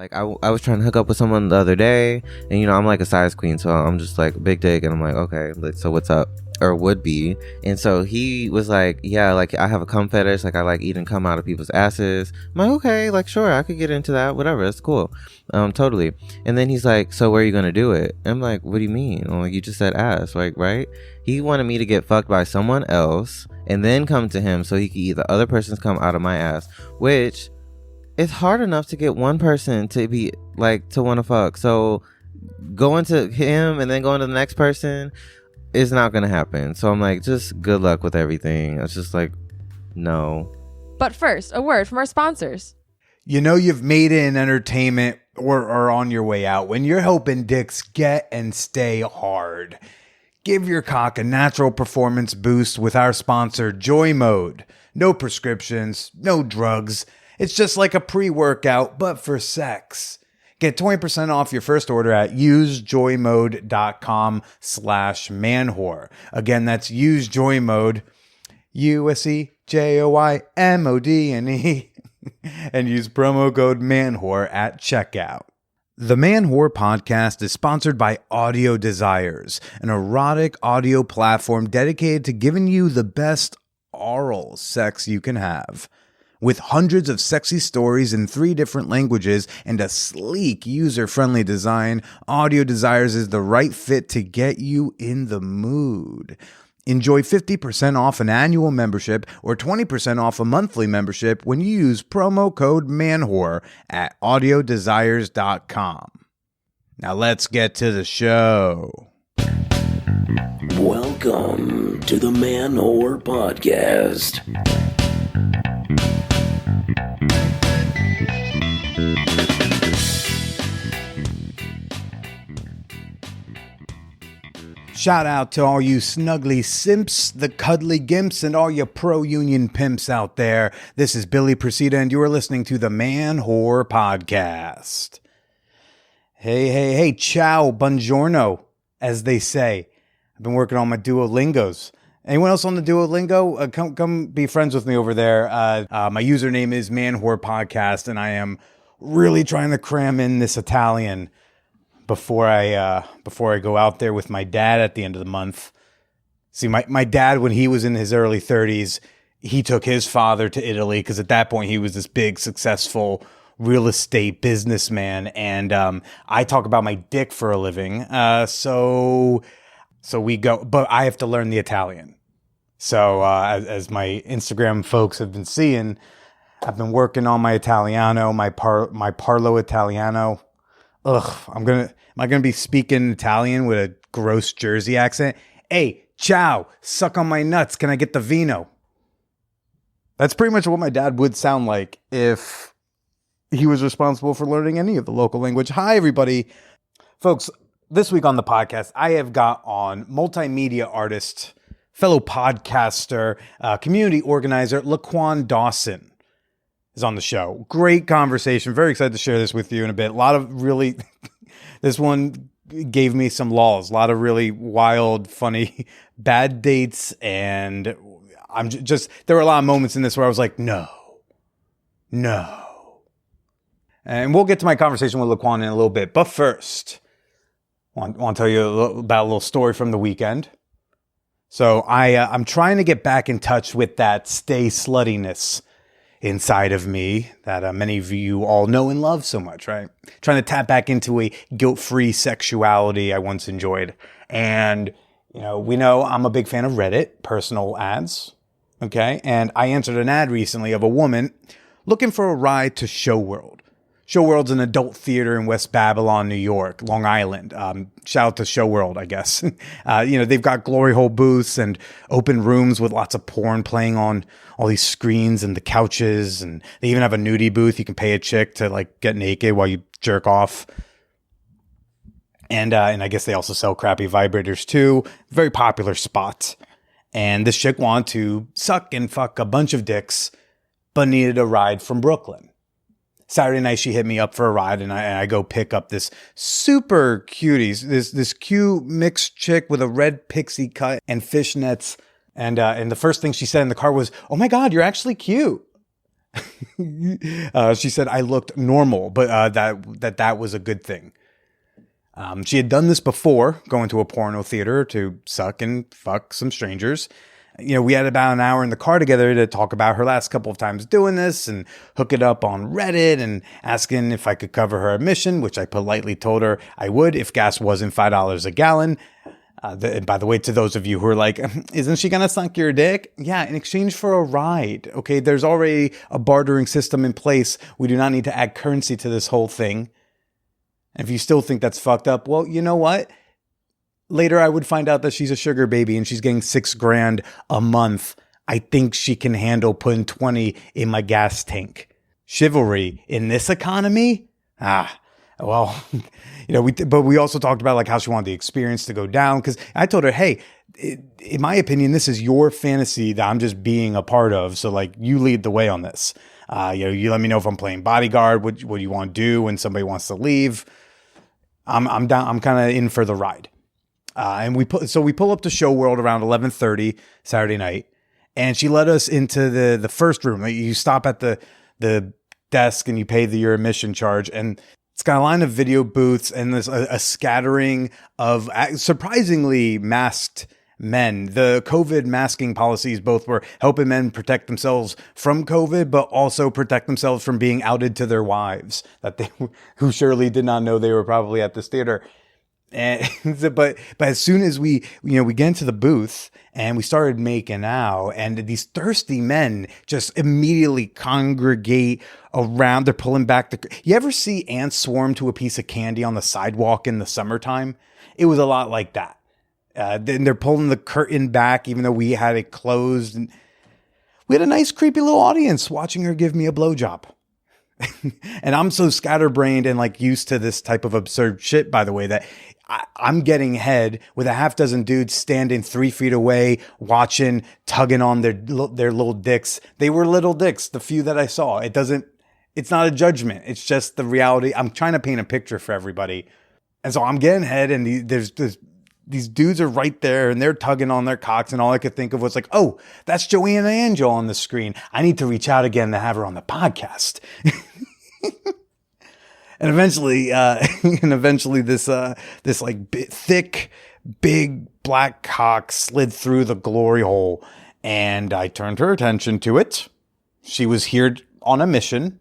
Like, I was trying to hook up with someone the other day, and, you know, I'm like a size queen, so I'm just like, big dick, and I'm like, okay, like, so what's up? Or would be. And so he was like, yeah, like, I have a cum fetish, like, I like eating cum out of people's asses. I'm like, okay, like, sure, I could get into that, whatever, that's cool. Totally. And then he's like, so where are you gonna do it? And I'm like, what do you mean? I'm like, you just said ass, like, right? He wanted me to get fucked by someone else, and then come to him so he could eat the other person's cum out of my ass, which... it's hard enough to get one person to be like to want to fuck. So going to him and then going to the next person is not going to happen. So I'm like, just good luck with everything. It's just like, no. But first, a word from our sponsors. You know you've made it in entertainment or are on your way out when you're helping dicks get and stay hard. Give your cock a natural performance boost with our sponsor, Joy Mode. No prescriptions, no drugs. It's just like a pre-workout, but for sex. Get 20% off your first order at usejoymode.com/manwhore. Again, that's usejoymode, USEJOYMODNE, and use promo code manwhore at checkout. The Man Whore podcast is sponsored by Audio Desires, an erotic audio platform dedicated to giving you the best oral sex you can have. With hundreds of sexy stories in 3 different languages and a sleek, user-friendly design, Audio Desires is the right fit to get you in the mood. Enjoy 50% off an annual membership or 20% off a monthly membership when you use promo code MANWHORE at audiodesires.com. Now let's get to the show. Welcome to the Man Whore Podcast. Shout out to all you snuggly simps, the cuddly gimps, and all you pro-union pimps out there. This is Billy Presida, and you are listening to the Man Whore Podcast. Hey, ciao, buongiorno, as they say. I've been working on my Duolingos. Anyone else on the Duolingo? Come be friends with me over there. My username is Man Whore Podcast, and I am really trying to cram in this Italian before I go out there with my dad at the end of the month. See, my dad, when he was in his early 30s, he took his father to Italy because at that point he was this big, successful real estate businessman. And I talk about my dick for a living. So we go, but I have to learn the Italian. So as my Instagram folks have been seeing, I've been working on my Italiano, my Parlo Italiano. Ugh, am I gonna be speaking Italian with a gross Jersey accent? Hey, ciao, suck on my nuts. Can I get the vino? That's pretty much what my dad would sound like if he was responsible for learning any of the local language. Hi, everybody. Folks, this week on the podcast, I have got on multimedia artist, fellow podcaster, community organizer, LaQuann Dawson is on the show. Great conversation. Very excited to share this with you in a bit. A lot of really, this one gave me some lulls. A lot of really wild, funny, bad dates. And I'm just, there were a lot of moments in this where I was like, no. And we'll get to my conversation with LaQuann in a little bit. But first, I want to tell you about a little story from the weekend. So I'm trying to get back in touch with that stay sluttiness inside of me that many of you all know and love so much, right? Trying to tap back into a guilt-free sexuality I once enjoyed. And, you know, we know I'm a big fan of Reddit, personal ads, okay? And I answered an ad recently of a woman looking for a ride to Show World. Show World's an adult theater in West Babylon, New York, Long Island. Shout out to Show World, I guess. They've got glory hole booths and open rooms with lots of porn playing on all these screens and the couches. And they even have a nudie booth. You can pay a chick to like get naked while you jerk off. And I guess they also sell crappy vibrators too. Very popular spot. And this chick wanted to suck and fuck a bunch of dicks, but needed a ride from Brooklyn. Saturday night, she hit me up for a ride, and I go pick up this super cutie, this cute mixed chick with a red pixie cut and fishnets. And the first thing she said in the car was, "Oh my God, you're actually cute." She said I looked normal, but that was a good thing. She had done this before, going to a porno theater to suck and fuck some strangers. We had about an hour in the car together to talk about her last couple of times doing this and hook it up on Reddit and asking if I could cover her admission, which I politely told her I would if gas wasn't $5 a gallon. By the way, to those of you who are like, isn't she going to suck your dick? Yeah, in exchange for a ride. Okay, there's already a bartering system in place. We do not need to add currency to this whole thing. And if you still think that's fucked up, well, you know what? Later, I would find out that she's a sugar baby and she's getting $6,000 a month. I think she can handle putting 20 in my gas tank. Chivalry in this economy? Well, but we also talked about like how she wanted the experience to go down. Because I told her, hey, in my opinion, this is your fantasy that I'm just being a part of. So like you lead the way on this. You let me know if I'm playing bodyguard, what you want to do when somebody wants to leave. I'm down. I'm kind of in for the ride. And we pull up to Show World around 11:30 Saturday night, and she led us into the first room. You stop at the desk and you pay your admission charge, and it's got a line of video booths and there's a scattering of surprisingly masked men. The COVID masking policies both were helping men protect themselves from COVID, but also protect themselves from being outed to their wives who surely did not know they were probably at this theater. And but as soon as we get into the booth and we started making out, and these thirsty men just immediately congregate around. They're pulling back you ever see ants swarm to a piece of candy on the sidewalk in the summertime? It was a lot like that. Then they're pulling the curtain back, even though we had it closed. And we had a nice, creepy little audience watching her give me a blowjob. And I'm so scatterbrained and like used to this type of absurd shit, by the way, that I'm getting head with a half dozen dudes standing 3 feet away, watching, tugging on their little dicks. They were little dicks, the few that I saw. It's not a judgment. It's just the reality. I'm trying to paint a picture for everybody. And so I'm getting head, and these dudes are right there and they're tugging on their cocks, and all I could think of was like, oh, that's Joanna Angel on the screen. I need to reach out again to have her on the podcast. And eventually this like thick, big black cock slid through the glory hole, and I turned her attention to it. She was here on a mission.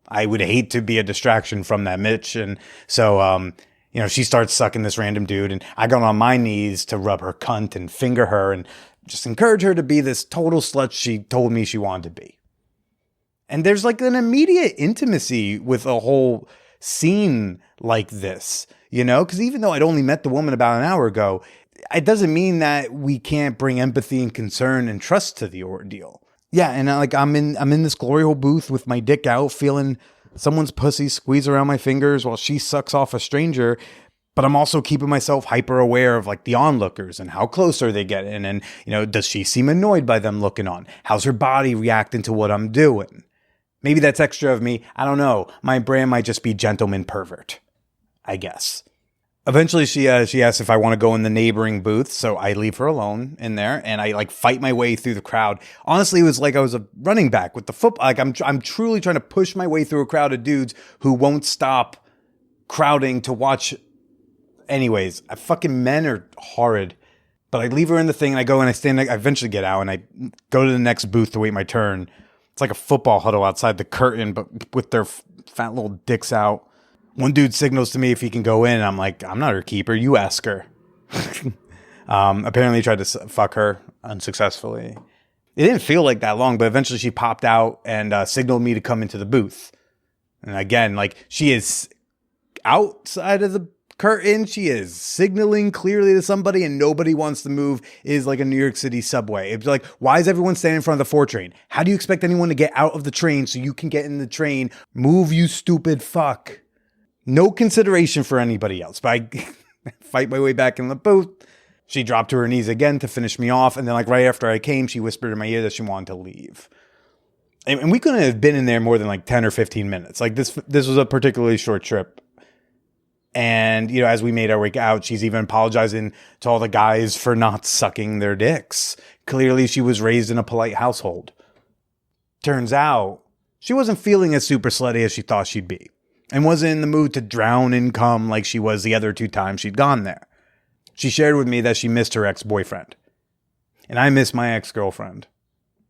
I would hate to be a distraction from that mission. So, she starts sucking this random dude, and I got on my knees to rub her cunt and finger her and just encourage her to be this total slut she told me she wanted to be. And there's like an immediate intimacy with a whole scene like this, because even though I'd only met the woman about an hour ago, it doesn't mean that we can't bring empathy and concern and trust to the ordeal. Yeah, and I'm in this glory hole booth with my dick out, feeling someone's pussy squeeze around my fingers while she sucks off a stranger. But I'm also keeping myself hyper aware of like the onlookers and how close are they getting, and does she seem annoyed by them looking on? How's her body reacting to what I'm doing? Maybe that's extra of me. I don't know. My brand might just be gentleman pervert, I guess. Eventually, she asks if I want to go in the neighboring booth, so I leave her alone in there, and I like fight my way through the crowd. Honestly, it was like I was a running back with the football. Like I'm truly trying to push my way through a crowd of dudes who won't stop crowding to watch. Anyways, fucking men are horrid. But I leave her in the thing, and I go and I stand. I eventually get out, and I go to the next booth to wait my turn. It's like a football huddle outside the curtain, but with their fat little dicks out. One dude signals to me if he can go in. And I'm like, I'm not her keeper. You ask her. Apparently tried to fuck her unsuccessfully. It didn't feel like that long, but eventually she popped out and signaled me to come into the booth. And again, like she is outside of the curtain. She is signaling clearly to somebody, and nobody wants to move. It is like a New York City subway. It's like, why is everyone standing in front of the 4 train? How do you expect anyone to get out of the train so you can get in the train? Move, you stupid fuck. No consideration for anybody else. But I fight my way back in the booth. She dropped to her knees again to finish me off. And then like right after I came, she whispered in my ear that she wanted to leave. And we couldn't have been in there more than like 10 or 15 minutes. Like this was a particularly short trip. And, as we made our way out, she's even apologizing to all the guys for not sucking their dicks. Clearly, she was raised in a polite household. Turns out, She wasn't feeling as super slutty as she thought she'd be, and wasn't in the mood to drown in cum like she was the other 2 times she'd gone there. She shared with me that she missed her ex-boyfriend. And I miss my ex-girlfriend.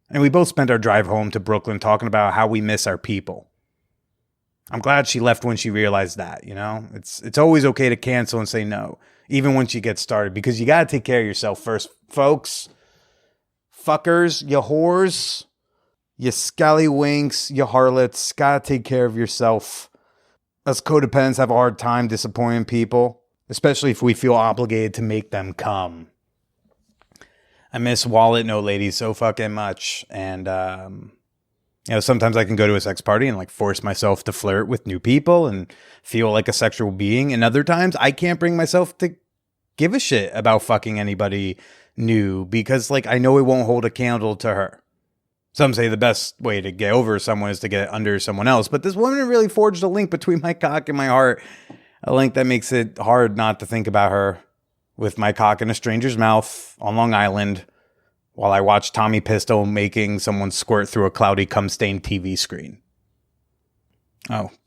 And we both spent our drive home to Brooklyn talking about how we miss our people. I'm glad she left when she realized that, you know? It's always okay to cancel and say no, even once you get started, because you got to take care of yourself first, folks. Fuckers, you whores, you scallywinks, you harlots, got to take care of yourself. Us codependents have a hard time disappointing people, especially if we feel obligated to make them come. I miss Wallet No Lady so fucking much. And, sometimes I can go to a sex party and like force myself to flirt with new people and feel like a sexual being. And other times I can't bring myself to give a shit about fucking anybody new because like I know it won't hold a candle to her. Some say the best way to get over someone is to get under someone else. But this woman really forged a link between my cock and my heart. A link that makes it hard not to think about her with my cock in a stranger's mouth on Long Island while I watch Tommy Pistol making someone squirt through a cloudy cum-stained TV screen.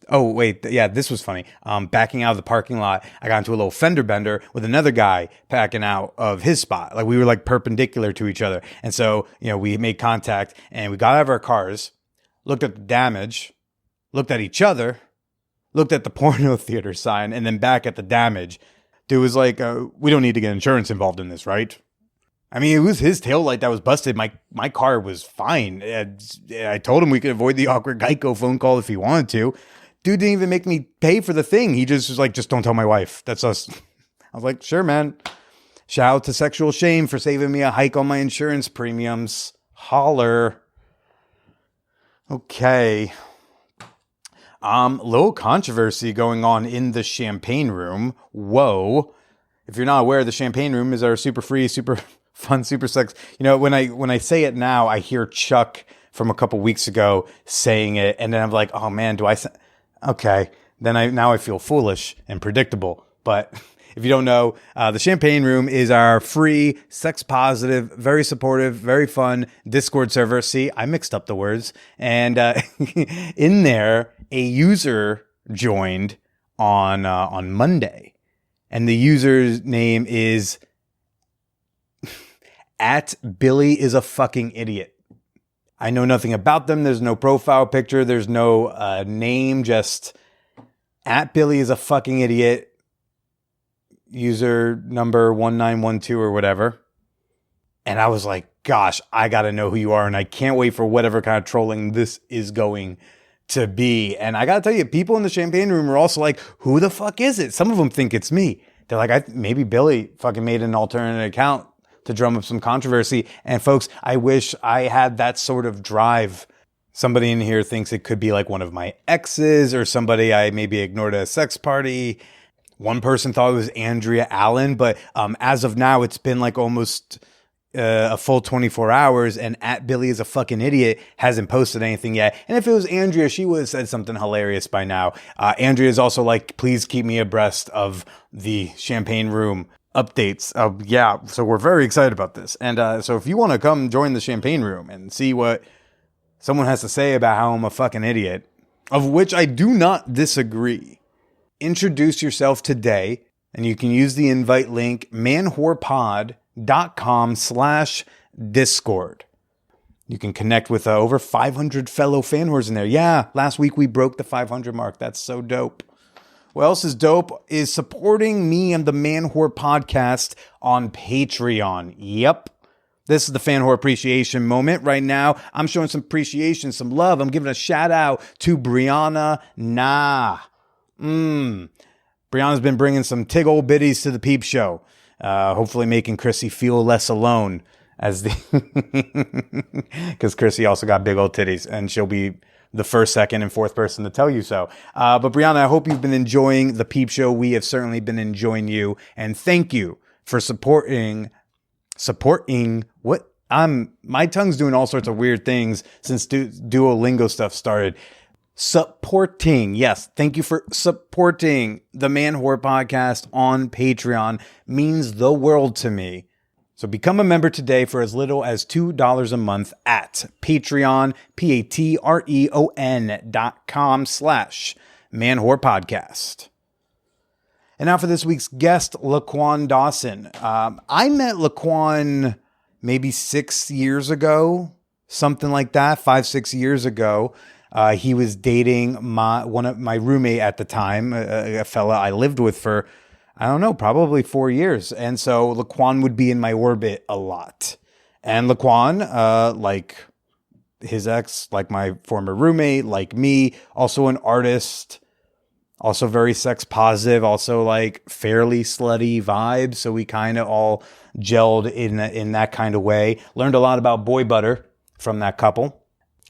Oh, wait. Yeah, this was funny. Backing out of the parking lot, I got into a little fender bender with another guy backing out of his spot. Like we were like perpendicular to each other. And so, we made contact and we got out of our cars, looked at the damage, looked at each other, looked at the porno theater sign, and then back at the damage. Dude was like, we don't need to get insurance involved in this, right? I mean, it was his taillight that was busted. My car was fine. I told him we could avoid the awkward Geico phone call if he wanted to. Dude didn't even make me pay for the thing. He just was like, just don't tell my wife. That's us. I was like, sure, man. Shout out to Sexual Shame for saving me a hike on my insurance premiums. Holler. Okay. Little controversy going on in the Champagne Room. Whoa. If you're not aware, the Champagne Room is our super free, super fun, super sex. When I say it now, I hear Chuck from a couple weeks ago saying it, and then I'm like, oh man, okay. Then now I feel foolish and predictable. But if you don't know, the Champagne Room is our free, sex positive, very supportive, very fun Discord server. See, I mixed up the words. And in there, a user joined on Monday, and the user's name is @BillyIsAFuckingIdiot. I know nothing about them. There's no profile picture. There's no name. Just @BillyIsAFuckingIdiot. User number 1912 or whatever. And I was like, gosh, I got to know who you are. And I can't wait for whatever kind of trolling this is going to be. And I got to tell you, people in the Champagne Room are also like, who the fuck is it? Some of them think it's me. They're like, maybe Billy fucking made an alternate account to drum up some controversy. And folks, I wish I had that sort of drive. Somebody in here thinks it could be like one of my exes or somebody I maybe ignored at a sex party. One person thought it was Andrea Allen, but as of now, it's been like almost a full 24 hours, and @BillyIsAFuckingIdiot hasn't posted anything yet. And if it was Andrea, she would have said something hilarious by now. Andrea is also like, please keep me abreast of the Champagne Room updates. Yeah, so we're very excited about this. And so if you want to come join the Champagne Room and see what someone has to say about how I'm a fucking idiot, of which I do not disagree, introduce yourself today, and you can use the invite link manwhorepod.com/Discord. You can connect with over 500 fellow fan whores in there. Yeah, last week we broke the 500 mark. That's so dope. What else is dope is supporting me and the Man Whore Podcast on Patreon. Yep. This is the fan whore appreciation moment. Right now, I'm showing some appreciation, some love. I'm giving a shout out to Brianna Nah. Brianna's been bringing some tig old biddies to the peep show. Hopefully making Chrissy feel less alone because Chrissy also got big old titties, and she'll be the first, second, and fourth person to tell you so. But Brianna, I hope you've been enjoying the peep show. We have certainly been enjoying you, and thank you for supporting what? My tongue's doing all sorts of weird things since Duolingo stuff started. Supporting. Yes. Thank you for supporting the Man Whore Podcast on Patreon. Means the world to me. So become a member today for as little as $2 a month at Patreon, patreon.com/manwhorepodcast. And now for this week's guest, LaQuann Dawson. I met LaQuann maybe 6 years ago, something like that, 5-6 years ago. He was dating my roommate at the time, a fella I lived with for, I don't know, probably 4 years. And so LaQuann would be in my orbit a lot. And LaQuann, like his ex, like my former roommate, like me, also an artist, also very sex positive, also like fairly slutty vibes. So we kind of all gelled in that kind of way. Learned a lot about boy butter from that couple.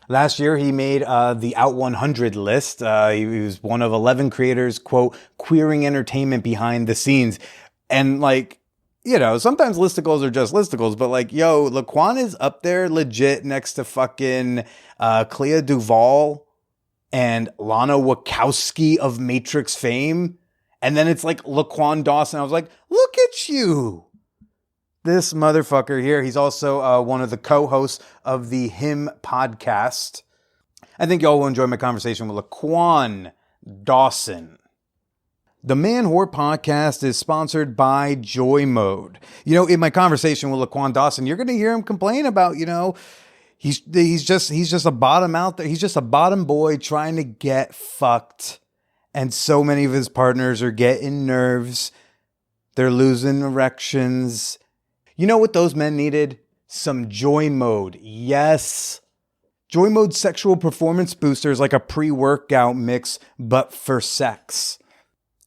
Last year, he made the Out 100 list. He was one of 11 creators, quote, queering entertainment behind the scenes. And like, you know, sometimes listicles are just listicles, but like, yo, LaQuann is up there legit next to fucking Clea Duvall and Lana Wachowski of Matrix fame. And then it's like LaQuann Dawson. I was like, look at you. This motherfucker here. He's also one of the co-hosts of the Him podcast. I think y'all will enjoy my conversation with LaQuann Dawson. The Man Whore podcast is sponsored by Joy Mode. You know, in my conversation with LaQuann Dawson, you're going to hear him complain about, you know, he's just a bottom out there. He's just a bottom boy trying to get fucked. And so many of his partners are getting nerves. They're losing erections. You know what those men needed? Some Joy Mode. Yes. Joy Mode sexual performance booster is like a pre-workout mix, but for sex.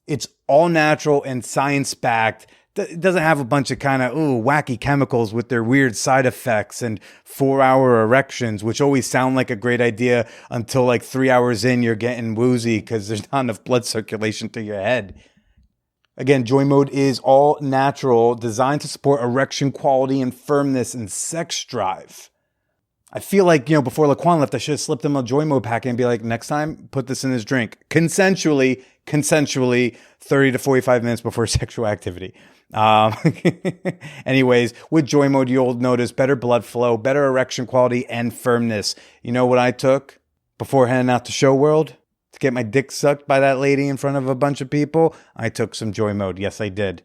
It's all natural and science-backed. It doesn't have a bunch of kind of wacky chemicals with their weird side effects and 4-hour erections, which always sound like a great idea until like 3 hours in, you're getting woozy because there's not enough blood circulation to your head. Again, Joy Mode is all natural, designed to support erection quality and firmness and sex drive. I feel like, you know, before LaQuann left, I should have slipped him a Joy Mode packet and be like, next time, put this in his drink. Consensually, 30 to 45 minutes before sexual activity. Anyways, with Joy Mode, you'll notice better blood flow, better erection quality, and firmness. You know what I took before heading out to show world? To get my dick sucked by that lady in front of a bunch of people, I took some Joy Mode. Yes, I did.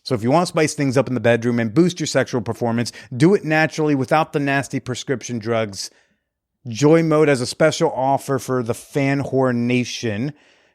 So if you want to spice things up in the bedroom and boost your sexual performance, do it naturally without the nasty prescription drugs. Joy Mode has a special offer for the Fan Whore Nation.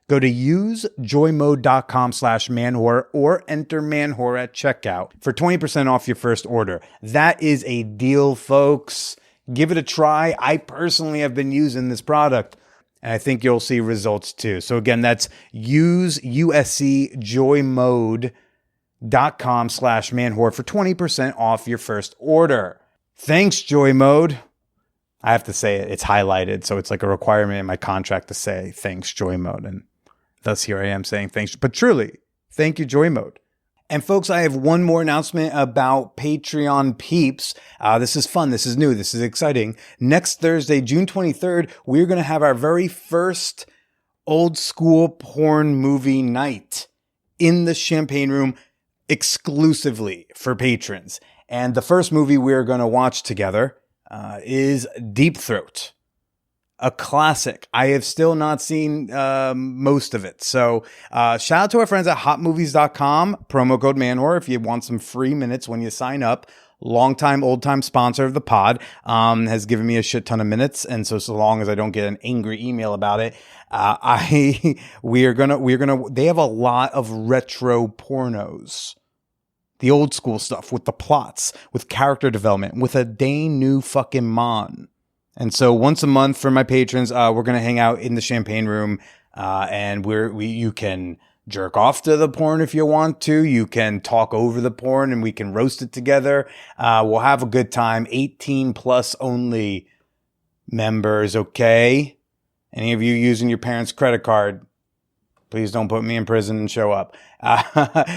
Go to usejoymode.com/manwhore or enter manwhore at checkout for 20% off your first order. That is a deal, folks. Give it a try. I personally have been using this product, and I think you'll see results too. So again, that's usejoymode.com/manwhore for 20% off your first order. Thanks, Joy Mode. I have to say it. It's highlighted, so it's like a requirement in my contract to say thanks, Joy Mode. And thus here I am saying thanks. But truly, thank you, Joy Mode. And folks, I have one more announcement about Patreon peeps. This is fun. This is new. This is exciting. Next Thursday, June 23rd, we're going to have our very first old school porn movie night in the Champagne Room exclusively for patrons. And the first movie we're going to watch together is Deep Throat. A classic. I have still not seen most of it. So shout out to our friends at hotmovies.com. Promo code MANWHORE if you want some free minutes when you sign up. Longtime, old-time sponsor of the pod, has given me a shit ton of minutes. And so long as I don't get an angry email about it, we're gonna, they have a lot of retro pornos. The old school stuff with the plots, with character development, with a dang new fucking mon. And so once a month for my patrons, we're going to hang out in the Champagne Room, and you can jerk off to the porn if you want to. You can talk over the porn and we can roast it together. We'll have a good time. 18 plus only members. Okay. Any of you using your parents' credit card, please don't put me in prison and show up.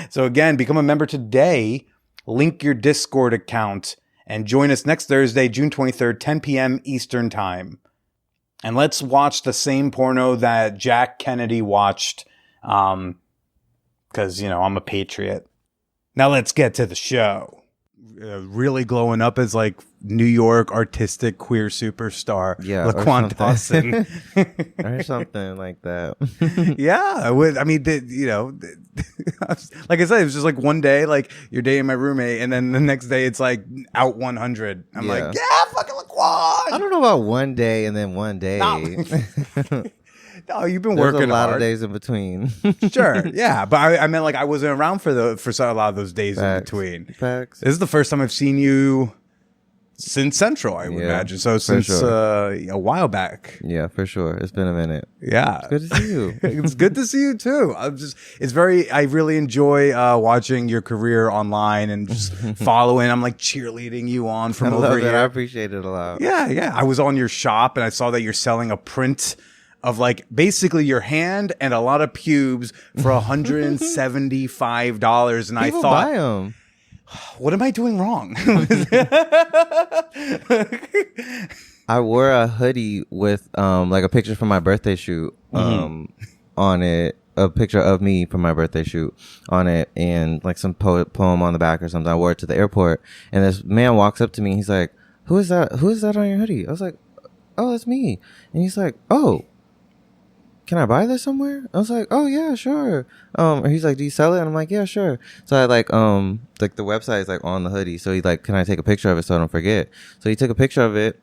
So again, become a member today, link your Discord account, and join us next Thursday, June 23rd, 10 p.m. Eastern Time. And let's watch the same porno that Jack Kennedy watched, because, you know, I'm a patriot. Now let's get to the show. really glowing up as like New York artistic queer superstar, LaQuann Dawson, or something like that. Yeah, I mean, like I said, it was just like one day, like you're dating my roommate, and then the next day it's like out 100. I'm like, yeah, fucking LaQuann. I don't know about one day and then one day. No, you've been There's working a lot hard. of days in between. Sure, yeah, but I meant like I wasn't around for a lot of those days in between. Facts. This is the first time I've seen you since Central, I would imagine. So since a while back. Yeah, for sure. It's been a minute. Yeah, It's good to see you. It's good to see you too. I really enjoy watching your career online and just following. I'm like cheerleading you on from over here. I appreciate it a lot. Yeah. I was on your shop and I saw that you're selling a print of like basically your hand and a lot of pubes for $175. And People I thought, buy them. what am I doing wrong? I wore a hoodie with like a picture from my birthday shoot on it, a picture of me from my birthday shoot on it, and like some poem on the back or something. I wore it to the airport, and this man walks up to me. He's like, "Who is that? Who is that on your hoodie?" I was like, "Oh, that's me." And he's like, "Oh, can I buy this somewhere?" I was like, "Oh yeah, sure." He's like, "Do you sell it?" And I'm like, "Yeah, sure." So I like the website is like on the hoodie. So he's like, "Can I take a picture of it so I don't forget?" So he took a picture of it,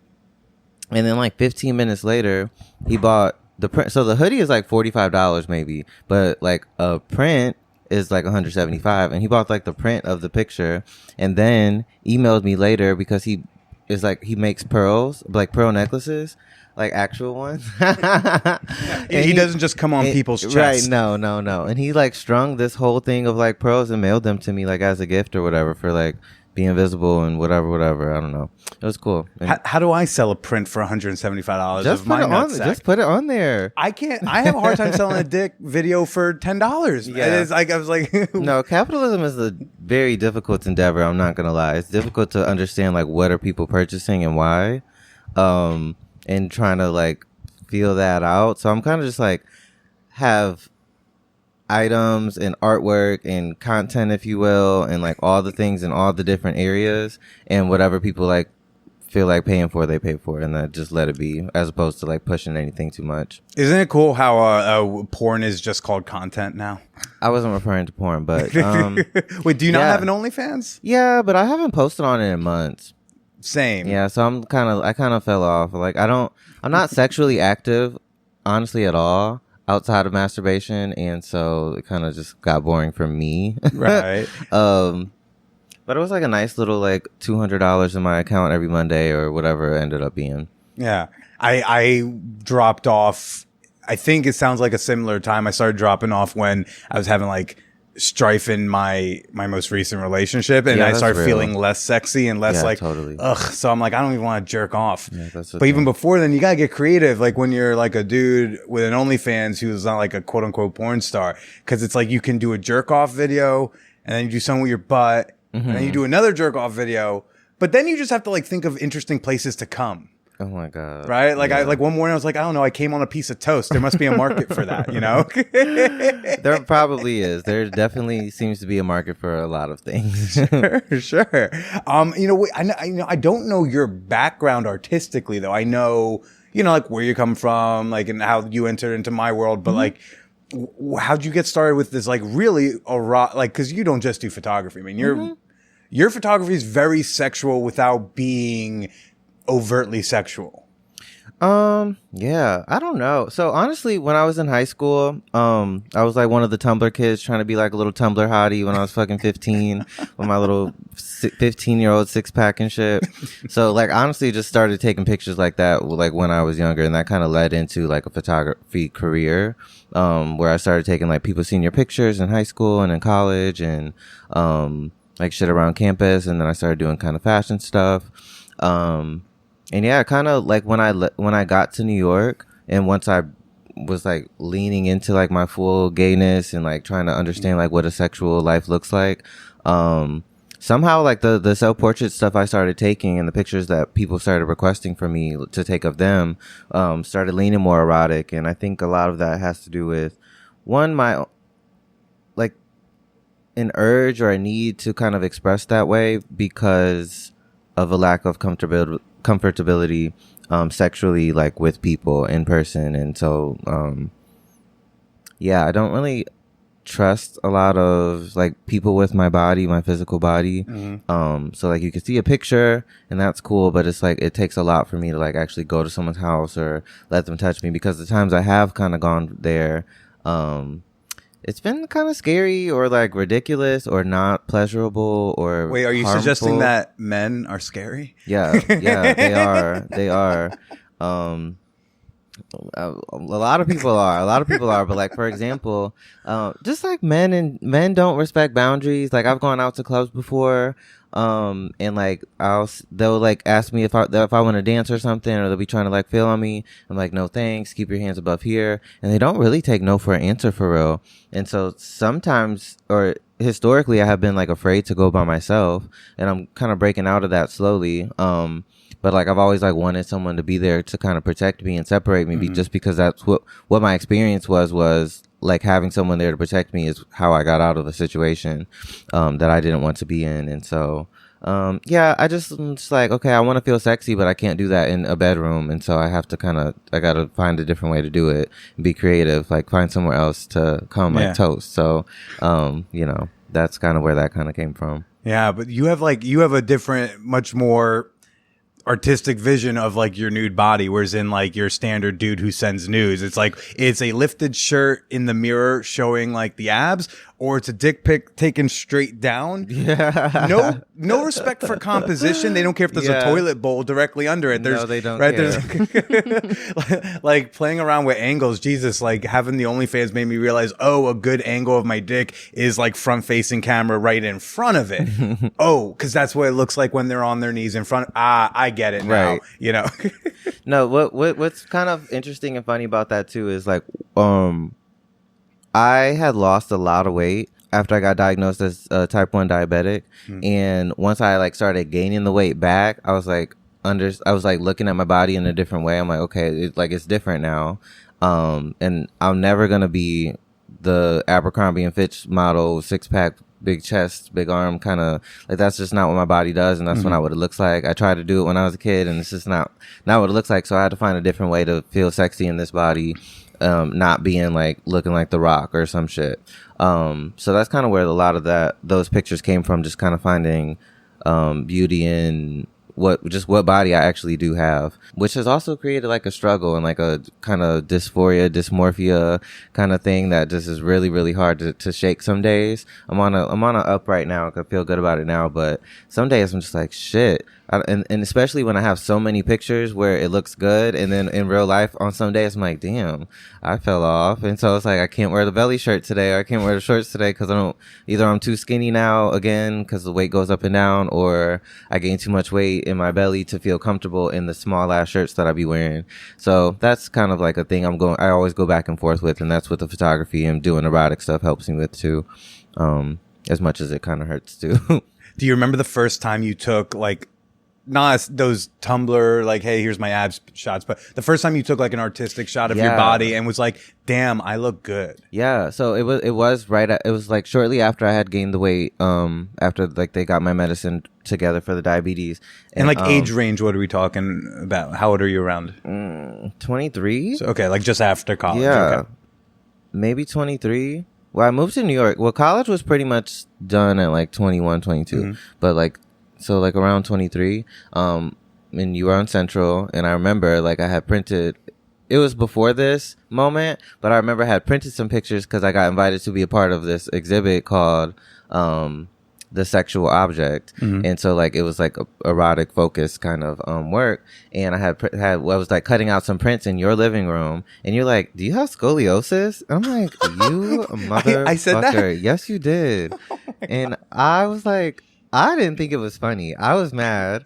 and then like 15 minutes later, he bought the print. So the hoodie is like $45 maybe, but like a print is like $175, and he bought like the print of the picture, and then emailed me later because he makes pearls, like pearl necklaces. Like actual ones. He doesn't just come on people's chests. Right, no. And he like strung this whole thing of like pearls and mailed them to me like as a gift or whatever for like being visible and whatever. I don't know. It was cool. How do I sell a print for $175 just of my nutsack? Just put it on there. I can't. I have a hard time selling a dick video for $10. Yeah. It's like I was like, no, capitalism is a very difficult endeavor. I'm not gonna lie. It's difficult to understand like what are people purchasing and why. And trying to like feel that out. So I'm kind of just like have items and artwork and content, if you will, and like all the things in all the different areas, and whatever people like feel like paying for, they pay for, and then just let it be, as opposed to like pushing anything too much. Isn't it cool how porn is just called content now? I wasn't referring to porn, but wait, do you not have an OnlyFans? Yeah, but I haven't posted on it in months. Same. Yeah, so I kind of fell off. Like I'm not sexually active, honestly, at all outside of masturbation, and so it kind of just got boring for me. Right. But it was like a nice little like $200 in my account every Monday or whatever it ended up being. Yeah, I dropped off. I think it sounds like a similar time. I started dropping off when I was having like strife in my most recent relationship, and I started feeling less sexy and less totally. So I'm like, I don't even want to jerk off. Yeah, but even before then, you gotta get creative. Like when you're like a dude with an OnlyFans who's not like a quote unquote porn star, because it's like you can do a jerk off video, and then you do something with your butt, and then you do another jerk off video, but then you just have to like think of interesting places to come. Oh my God. Right? Like I one morning I was like, I don't know, I came on a piece of toast. There must be a market for that, you know? There probably is. There definitely seems to be a market for a lot of things. Sure. I don't know your background artistically though. I know, like where you come from, like and how you entered into my world, but like how'd you get started with this like really cuz you don't just do photography. I mean, your photography is very sexual without being overtly sexual. Yeah, I don't know. So honestly, when I was in high school, I was like one of the Tumblr kids trying to be like a little Tumblr hottie when I was fucking 15 with my little 15-year-old six-pack and shit. So like honestly just started taking pictures like that like when I was younger, and that kind of led into like a photography career, where I started taking like people's senior pictures in high school and in college, and like shit around campus, and then I started doing kind of fashion stuff. And yeah, kind of like when I got to New York, and once I was like leaning into like my full gayness and like trying to understand like what a sexual life looks like, somehow like the self-portrait stuff I started taking and the pictures that people started requesting for me to take of them started leaning more erotic. And I think a lot of that has to do with one, my like an urge or a need to kind of express that way because of a lack of comfortability sexually, like with people in person. And so I don't really trust a lot of like people with my body, my physical body. So like you can see a picture and that's cool, but it's like it takes a lot for me to like actually go to someone's house or let them touch me, because the times I have kind of gone there, it's been kind of scary or like ridiculous or not pleasurable or Wait, are you harmful. suggesting that men are scary? Yeah, they are. A lot of people are, but like, for example, just like men don't respect boundaries. Like I've gone out to clubs before, and like they'll like ask me if I want to dance or something, or they'll be trying to like feel on me. I'm like, no thanks, keep your hands above here. And they don't really take no for an answer for real. And so sometimes, or historically, I have been like afraid to go by myself, and I'm kind of breaking out of that slowly. But like I've always like wanted someone to be there to kind of protect me and separate me, just because that's what my experience was like having someone there to protect me is how I got out of a situation that I didn't want to be in. And so I'm just like, okay, I want to feel sexy, but I can't do that in a bedroom. And so I have to I got to find a different way to do it and be creative, like find somewhere else to come like toast. So that's kind of where that kind of came from. Yeah, but you have a different, much more artistic vision of like your nude body, whereas in like your standard dude who sends nudes, it's like it's a lifted shirt in the mirror showing like the abs, or it's a dick pic taken straight down. Yeah. No respect for composition. They don't care if there's a toilet bowl directly under it. No, they don't care. There's like playing around with angles. Jesus, like having the OnlyFans made me realize, a good angle of my dick is like front facing camera right in front of it. Because that's what it looks like when they're on their knees in front. I get it now. Right. You know. No, what's kind of interesting and funny about that too is like I had lost a lot of weight after I got diagnosed as type 1 diabetic. And once I like started gaining the weight back, I was like looking at my body in a different way. I'm like, okay, it's different now. And I'm never going to be the Abercrombie and Fitch model, 6-pack, big chest, big arm, kind of like, that's just not what my body does. And that's not what it looks like. I tried to do it when I was a kid, and it's just not what it looks like. So I had to find a different way to feel sexy in this body. Not being like looking like The Rock or some shit. So that's kind of where a lot of those pictures came from, just kind of finding beauty in what body I actually do have, which has also created like a struggle and like a kind of dysmorphia kind of thing that just is really, really hard to shake some days. I'm on a up right now. I feel good about it now, but some days I'm just like, shit. And especially when I have so many pictures where it looks good, and then in real life on some days I'm like, damn, I fell off. And so it's like, I can't wear the belly shirt today, or I can't wear the shorts today because either I'm too skinny now again because the weight goes up and down, or I gain too much weight in my belly to feel comfortable in the small ass shirts that I be wearing. So that's kind of like a thing I always go back and forth with, and that's what the photography and doing erotic stuff helps me with too, as much as it kind of hurts too. Do you remember the first time you took like, not those Tumblr, like, hey, here's my abs shots, but the first time you took like an artistic shot of your body and was like, damn, I look good? Yeah. So it was like shortly after I had gained the weight, after like they got my medicine together for the diabetes. And like age range, what are we talking about? How old are you around? 23. So, okay. Like just after college. Yeah. Okay. Maybe 23. Well, I moved to New York. Well, college was pretty much done at like 21, 22, but like, so like around 23, and you were on Central, and I remember like I had printed, it was before this moment, but I remember I had printed some pictures because I got invited to be a part of this exhibit called The Sexual Object. And so like it was like a erotic focused kind of work, and I I was like cutting out some prints in your living room, and you're like, do you have scoliosis? I'm like, you motherfucker. I said that? Yes, you did. And I was like, I didn't think it was funny. I was mad.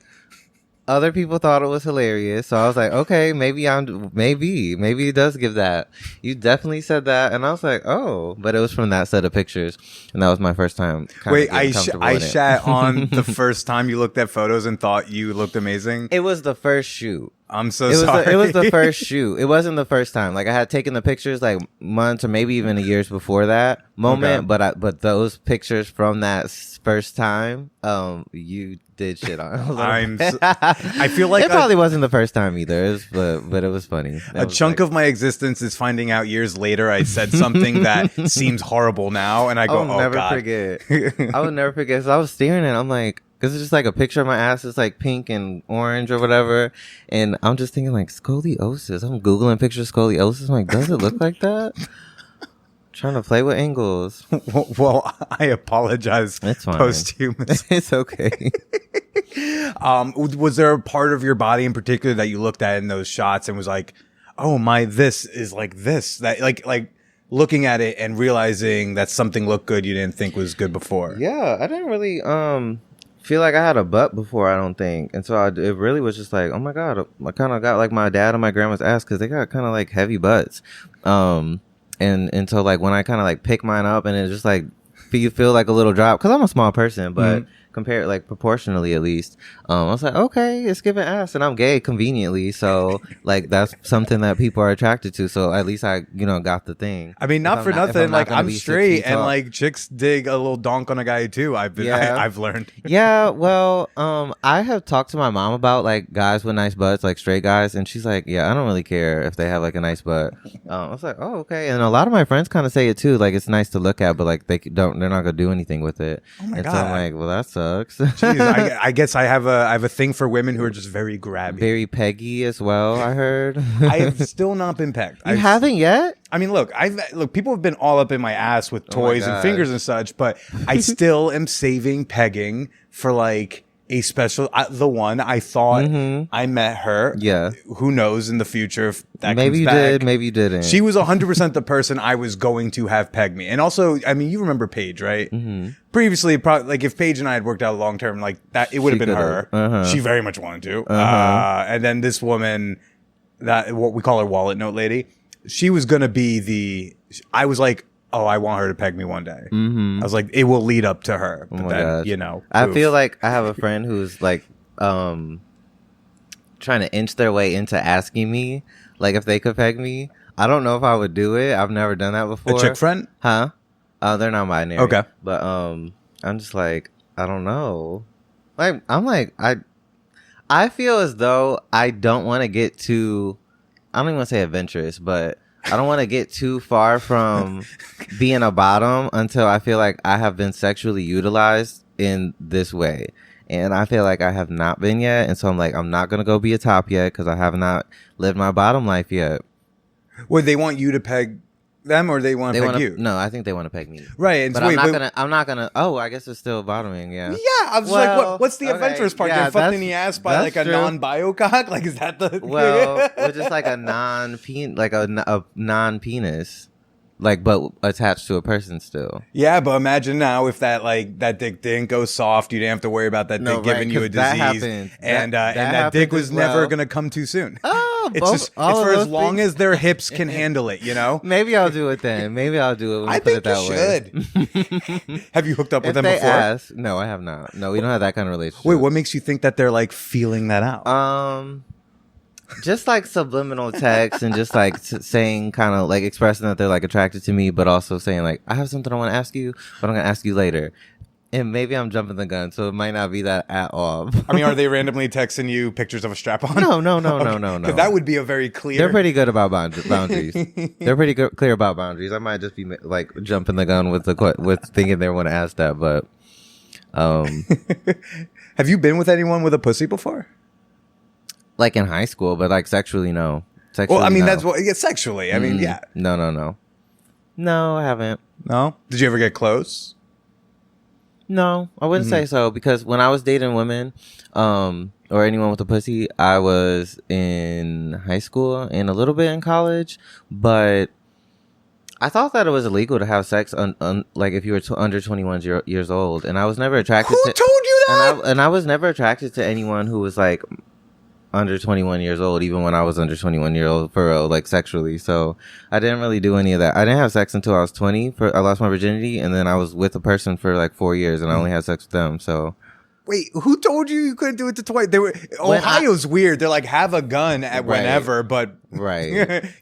Other people thought it was hilarious. So I was like, okay, maybe it does give that. You definitely said that. And I was like, oh, but it was from that set of pictures. And that was my first time. Wait, I shat on the first time you looked at photos and thought you looked amazing? It was the first shoot. I'm so It sorry. was the first shoot. It wasn't the first time. Like I had taken the pictures like months or maybe even years before that moment. Okay. But those pictures from that first time, you did shit on. I feel like it probably wasn't the first time either. But it was funny. A chunk of my existence is finding out years later I said something that seems horrible now, and I go, I'll never God. forget. I would never forget. So I was staring at it. I'm like, because it's just like a picture of my ass. It's like pink and orange or whatever. And I'm just thinking like scoliosis. I'm Googling pictures of scoliosis. I'm like, does it look like that? Trying to play with angles. Well, I apologize. It's fine. Posthumously. It's okay. Was there a part of your body in particular that you looked at in those shots and was like, oh my, this is like this? That like looking at it and realizing that something looked good you didn't think was good before. Yeah, I didn't really feel like I had a butt before, I don't think. And so it really was just like, oh my God, I kind of got like my dad and my grandma's ass because they got kind of like heavy butts. And so like when I kind of like pick mine up and it just like you feel like a little drop because I'm a small person, but compared like proportionally at least, I was like, okay, it's giving ass, and I'm gay conveniently, so like that's something that people are attracted to. So at least I got the thing. I mean, not for nothing. Like I'm straight, and like chicks dig a little donk on a guy too. I've learned. Yeah, well, I have talked to my mom about like guys with nice butts, like straight guys, and she's like, yeah, I don't really care if they have like a nice butt. I was like, oh, okay. And a lot of my friends kind of say it too, like it's nice to look at, but like they're not gonna do anything with it. Oh my and God. So I'm like, well, that sucks. Jeez, I guess I have a thing for women who are just very grabby, very peggy as well. I heard. I have still not been pegged. You haven't yet? I mean, look, people have been all up in my ass with toys and fingers and such, but I still am saving pegging for like a special, the one I thought I met her. Yeah. Who knows in the future if that maybe comes you back. did, maybe you didn't. She was 100% the person I was going to have peg me. And also, I mean, you remember Paige, right? Previously, probably like if Paige and I had worked out long term, like that, it would have been her. She very much wanted to. And then this woman, that what we call her wallet note lady, she was going to be I was like, oh, I want her to peg me one day. I was like, it will lead up to her. But then, gosh. I feel like I have a friend who's like trying to inch their way into asking me like if they could peg me. I don't know if I would do it. I've never done that before. A chick friend? Huh? They're not binary. Okay. But I'm just like, I don't know. Like I'm like I feel as though I don't want to get too, I don't even want to say adventurous, but I don't want to get too far from being a bottom until I feel like I have been sexually utilized in this way. And I feel like I have not been yet. And so I'm like, I'm not going to go be a top yet because I have not lived my bottom life yet. Would they want you to peg them or they want to peg you? No, I think they want to peg me. Right. And but I'm not gonna, oh, I guess it's still bottoming. Yeah. Yeah. I was like, what's the adventurous part? Yeah, You're fucked in the ass by like a non-bio cock? Like, is that the... Well, it's just like a non-penis. Like, but attached to a person still. Yeah, but imagine now if that dick didn't go soft, you didn't have to worry about that dick giving you a disease, and that dick was never gonna come too soon. Oh, it's for as long as their hips can handle it, you know. Maybe I'll do it then. Maybe I'll do it. When I think you should. Have you hooked up with them they before? Ask, no, I have not. No, we don't have that kind of relationship. Wait, what makes you think that they're like feeling that out? Just like subliminal text and just like saying kind of like expressing that they're like attracted to me, but also saying like, I have something I want to ask you, but I'm going to ask you later. And maybe I'm jumping the gun, so it might not be that at all. I mean, are they randomly texting you pictures of a strap-on? No. Because that would be a very clear... They're pretty good about boundaries. They're pretty clear about boundaries. I might just be like jumping the gun with thinking they want to ask that, but... Have you been with anyone with a pussy before? Like in high school, but like sexually, no. Well, I mean, that's what... Yeah, sexually. I mean, yeah. No. No, I haven't. No? Did you ever get close? No, I wouldn't say so, because when I was dating women, or anyone with a pussy, I was in high school and a little bit in college, but I thought that it was illegal to have sex like if you were under 21 years old, and I was never attracted Who told you that? And I was never attracted to anyone who was like under 21 years old, even when I was under 21 years old, for real, like sexually. So I didn't really do any of that. I didn't have sex until I was 20. I lost my virginity, and then I was with a person for like 4 years, and I only had sex with them. So Wait, who told you couldn't do it to twice? Ohio's weird. They're like, have a gun at whenever, but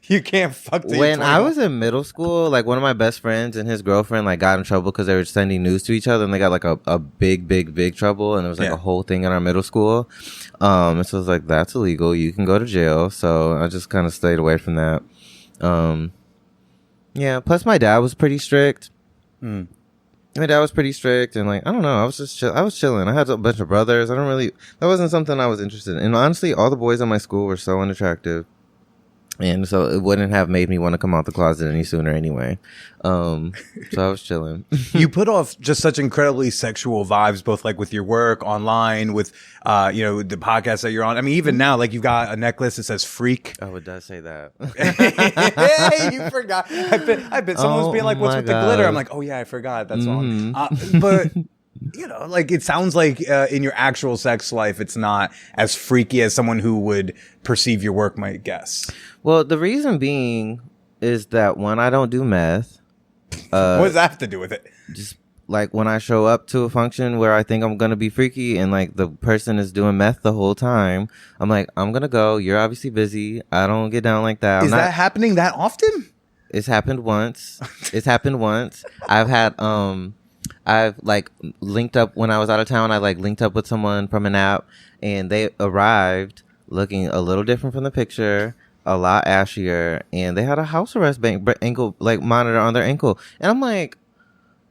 you can't fuck to When I was in middle school, like one of my best friends and his girlfriend like got in trouble because they were sending news to each other, and they got like a big trouble, and there was like a whole thing in our middle school. And so it was like, that's illegal. You can go to jail. So I just kind of stayed away from that. Yeah. Plus, my dad was pretty strict. My dad was pretty strict, and like, I don't know, I was just I was chilling. I had a bunch of brothers. That wasn't something I was interested in. And honestly, all the boys in my school were so unattractive, and so it wouldn't have made me want to come out the closet any sooner anyway. So I was chilling. You put off just such incredibly sexual vibes, both like with your work online, with the podcast that you're on. I mean, even now, like you've got a necklace that says "freak." Oh, it does say that. Hey, you forgot. I bet someone was being like, "What's with the glitter?" I'm like, "Oh yeah, I forgot. That's on." But like it sounds like in your actual sex life, it's not as freaky as someone who would perceive your work might guess. Well, the reason being is that when I don't do meth. What does that have to do with it? Just like when I show up to a function where I think I'm gonna be freaky, and like the person is doing meth the whole time, I'm like, I'm gonna go. You're obviously busy. I don't get down like that. Is that happening that often? It's happened once. I've had I've like linked up when I was out of town. I like linked up with someone from an app, and they arrived looking a little different from the picture, a lot ashier, and they had a house arrest ankle like monitor on their ankle, and I'm like,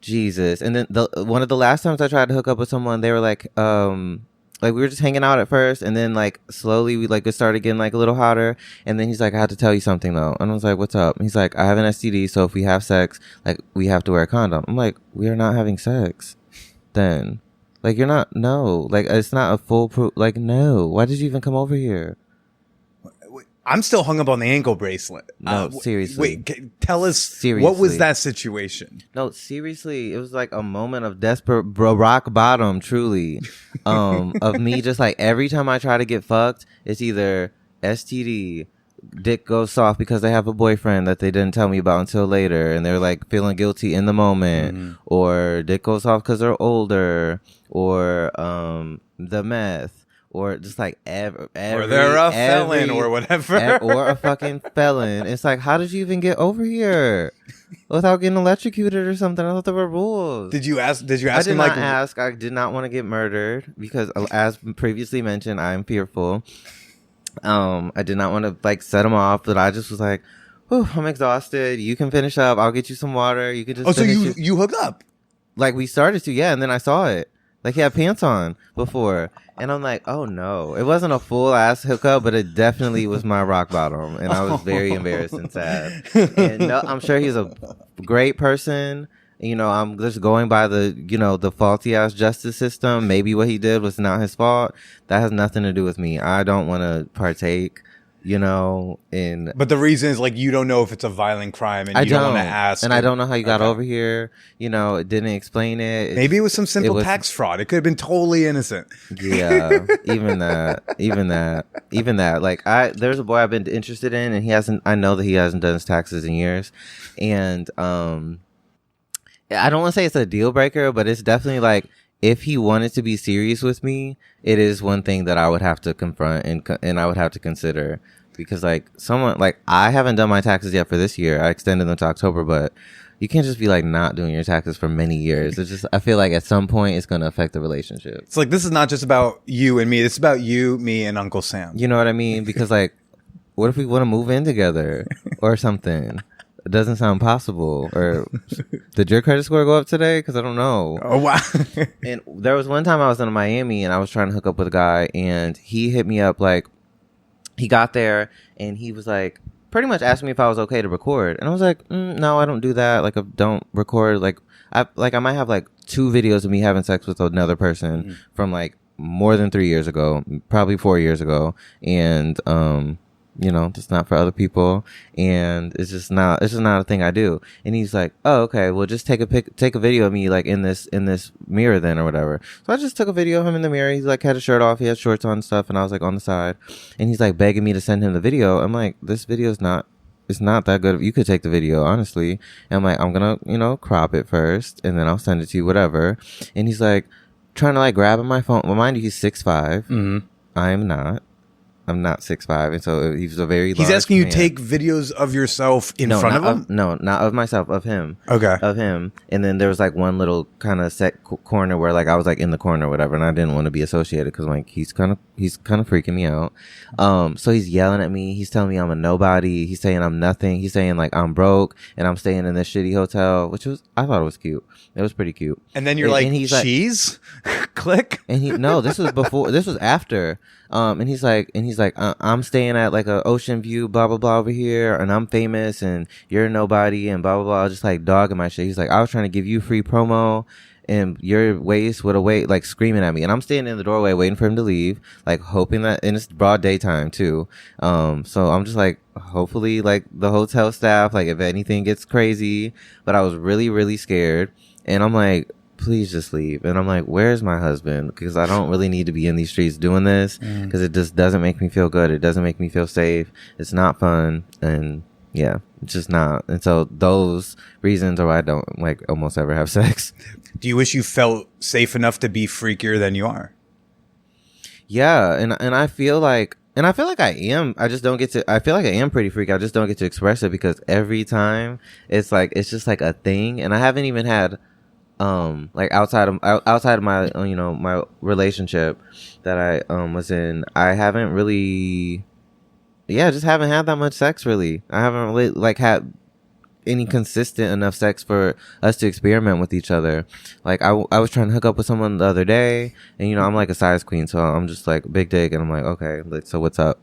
Jesus. And then one of the last times I tried to hook up with someone, they were like we were just hanging out at first, and then like slowly we like it started getting like a little hotter, and then he's like, I had to tell you something though. And I was like, what's up? And he's like, I have an STD, so if we have sex, like we have to wear a condom. I'm like, we are not having sex then. Like you're not, no, like it's not a foolproof, like no, why did you even come over here? I'm still hung up on the ankle bracelet. No, seriously. Wait, tell us, seriously. What was that situation? No, seriously. It was like a moment of desperate rock bottom, truly. Of me just like every time I try to get fucked, it's either STD, dick goes soft because they have a boyfriend that they didn't tell me about until later, and they're like feeling guilty in the moment, or dick goes off because they're older, or the meth. Or just like or they're a felon or whatever. Or a fucking felon. It's like, how did you even get over here without getting electrocuted or something? I thought there were rules. Did you ask I did him not like ask. I did not want to get murdered because, as previously mentioned, I am fearful. I did not want to like set him off, but I just was like, I'm exhausted. You can finish up. I'll get you some water. You can just so you hooked up? Like we started to, yeah, and then I saw it. Like he had pants on before. And I'm like, oh no. It wasn't a full ass hookup, but it definitely was my rock bottom. And I was very embarrassed and sad. And no, I'm sure he's a great person. I'm just going by the faulty ass justice system. Maybe what he did was not his fault. That has nothing to do with me. I don't want to partake. But the reason is like you don't know if it's a violent crime, and you don't want to ask, and I don't know how you got over here. It didn't explain it. Maybe it was some simple tax fraud. It could have been totally innocent. Yeah, even that. Like there's a boy I've been interested in, and I know that he hasn't done his taxes in years, and I don't want to say it's a deal breaker, but it's definitely like, if he wanted to be serious with me, it is one thing that I would have to confront and I would have to consider, because like someone like I haven't done my taxes yet for this year. I extended them to October, but you can't just be like not doing your taxes for many years. It's just, I feel like at some point it's going to affect the relationship. It's like, this is not just about you and me. It's about you, me, and Uncle Sam. You know what I mean? Because like, what if we want to move in together or something? It doesn't sound possible. Or did your credit score go up today? Because I don't know. Oh, wow. And there was one time I was in Miami and I was trying to hook up with a guy, and he hit me up. Like, he got there and he was like, pretty much asked me if I was okay to record. And I was like, no, I don't do that. Like, I don't record. Like I might have like 2 videos of me having sex with another person from like more than 3 years ago, probably 4 years ago. And, just not for other people, and it's just not a thing I do. And he's like, oh, okay, well, just take a video of me like in this mirror then, or whatever. So I just took a video of him in the mirror. He's like, had a shirt off, he had shorts on and stuff, and I was like on the side, and he's like begging me to send him the video. I'm like, this video is not that good. You could take the video, honestly. And I'm like, I'm gonna crop it first, and then I'll send it to you, whatever. And he's like, trying to like grab at my phone. Well, mind you, he's 6'5". Mm-hmm. I'm not. I'm not 6'5", and so he's a very. He's large asking you man. to take videos of yourself in front of him. No, not of myself, of him. Okay. Of him, and then there was like one little kind of set corner where like I was like in the corner or whatever, and I didn't want to be associated because like he's kind of freaking me out. So he's yelling at me. He's telling me I'm a nobody. He's saying I'm nothing. He's saying like I'm broke and I'm staying in this shitty hotel, which I thought it was cute. It was pretty cute. And then you're and he's cheese? Click. And this was before. This was after. And he's like, I'm staying at like a ocean view, blah blah blah over here, and I'm famous, and you're nobody, and blah blah blah. Just like dogging my shit. He's like, I was trying to give you free promo, and your waist would await, like screaming at me, and I'm standing in the doorway waiting for him to leave, like hoping that, and it's broad daytime too. So I'm just like, hopefully, like the hotel staff, like if anything gets crazy, but I was really really scared, and I'm like, please just leave. And I'm like, where's my husband? Because I don't really need to be in these streets doing this, because it just doesn't make me feel good. It doesn't make me feel safe. It's not fun. And yeah, it's just not. And so those reasons are why I don't like almost ever have sex. Do you wish you felt safe enough to be freakier than you are? Yeah. And I feel like I am. I just don't get to. I feel like I am pretty freaky. I just don't get to express it, because every time it's just like a thing. And I haven't even had like outside of my my relationship that I was in, I haven't really just haven't had that much sex really. I haven't really like had any consistent enough sex for us to experiment with each other. Like I was trying to hook up with someone the other day, and I'm like a size queen, so I'm just like big dick, and I'm like, okay, so what's up?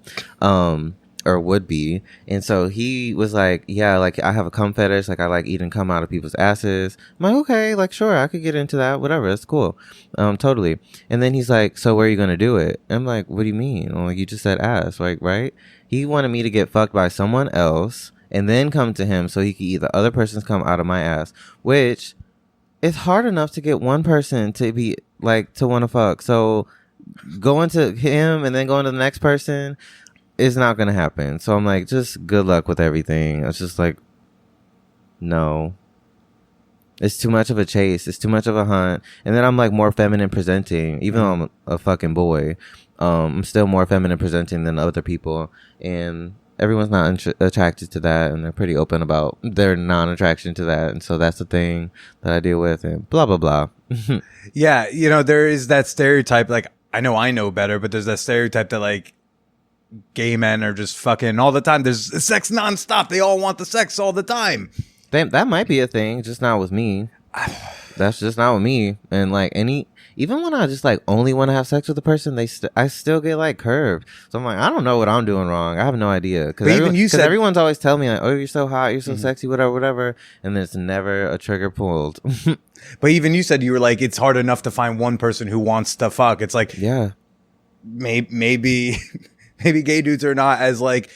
Or would be. And so he was like, yeah, like I have a cum fetish, like I like eating cum out of people's asses. I'm like, okay, like sure, I could get into that, whatever, that's cool. Totally. And then he's like, so where are you gonna do it? I'm like, what do you mean? I'm like, you just said ass, like, right? He wanted me to get fucked by someone else and then come to him so he could eat the other person's cum out of my ass, which is hard enough to get one person to be like to want to fuck. So going to him and then going to the next person is not gonna happen. So I'm like, just good luck with everything. It's just like, no, it's too much of a chase, it's too much of a hunt. And then I'm like more feminine presenting, even though I'm a fucking boy. I'm still more feminine presenting than other people, and everyone's not attracted to that, and they're pretty open about their non-attraction to that. And so that's the thing that I deal with, and blah blah blah. Yeah, there is that stereotype, like I know better, but there's that stereotype that like gay men are just fucking all the time. There's sex nonstop. They all want the sex all the time. That might be a thing, just not with me. That's just not with me. And like even when I just like only want to have sex with a person, I still get like curved. So I'm like, I don't know what I'm doing wrong. I have no idea. Because everyone's always telling me like, oh, you're so hot, you're so sexy, whatever. And there's never a trigger pulled. But even you said you were like, it's hard enough to find one person who wants to fuck. It's like, yeah, maybe gay dudes are not as like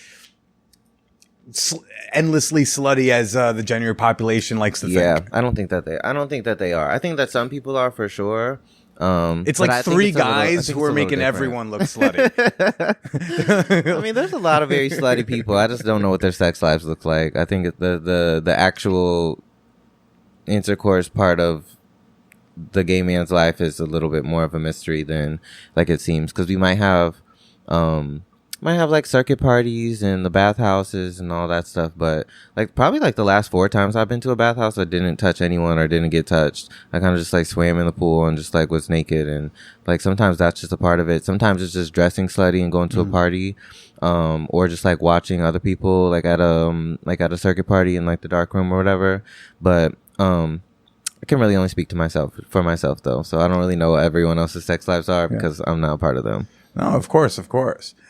endlessly slutty as the general population likes to think. Yeah, I don't think that they are. I think that some people are for sure. It's like three guys who are making everyone look slutty. I mean, there's a lot of very slutty people. I just don't know what their sex lives look like. I think the actual intercourse part of the gay man's life is a little bit more of a mystery than like it seems, because we might have like circuit parties and the bathhouses and all that stuff, but like probably like the last 4 times I've been to a bathhouse, I didn't touch anyone or didn't get touched. I kind of just like swam in the pool and just like was naked, and like sometimes that's just a part of it. Sometimes it's just dressing slutty and going to a party, or just like watching other people like at a circuit party in like the dark room or whatever. But I can really only speak to for myself though, so I don't really know what everyone else's sex lives are because I'm not a part of them. No, of course.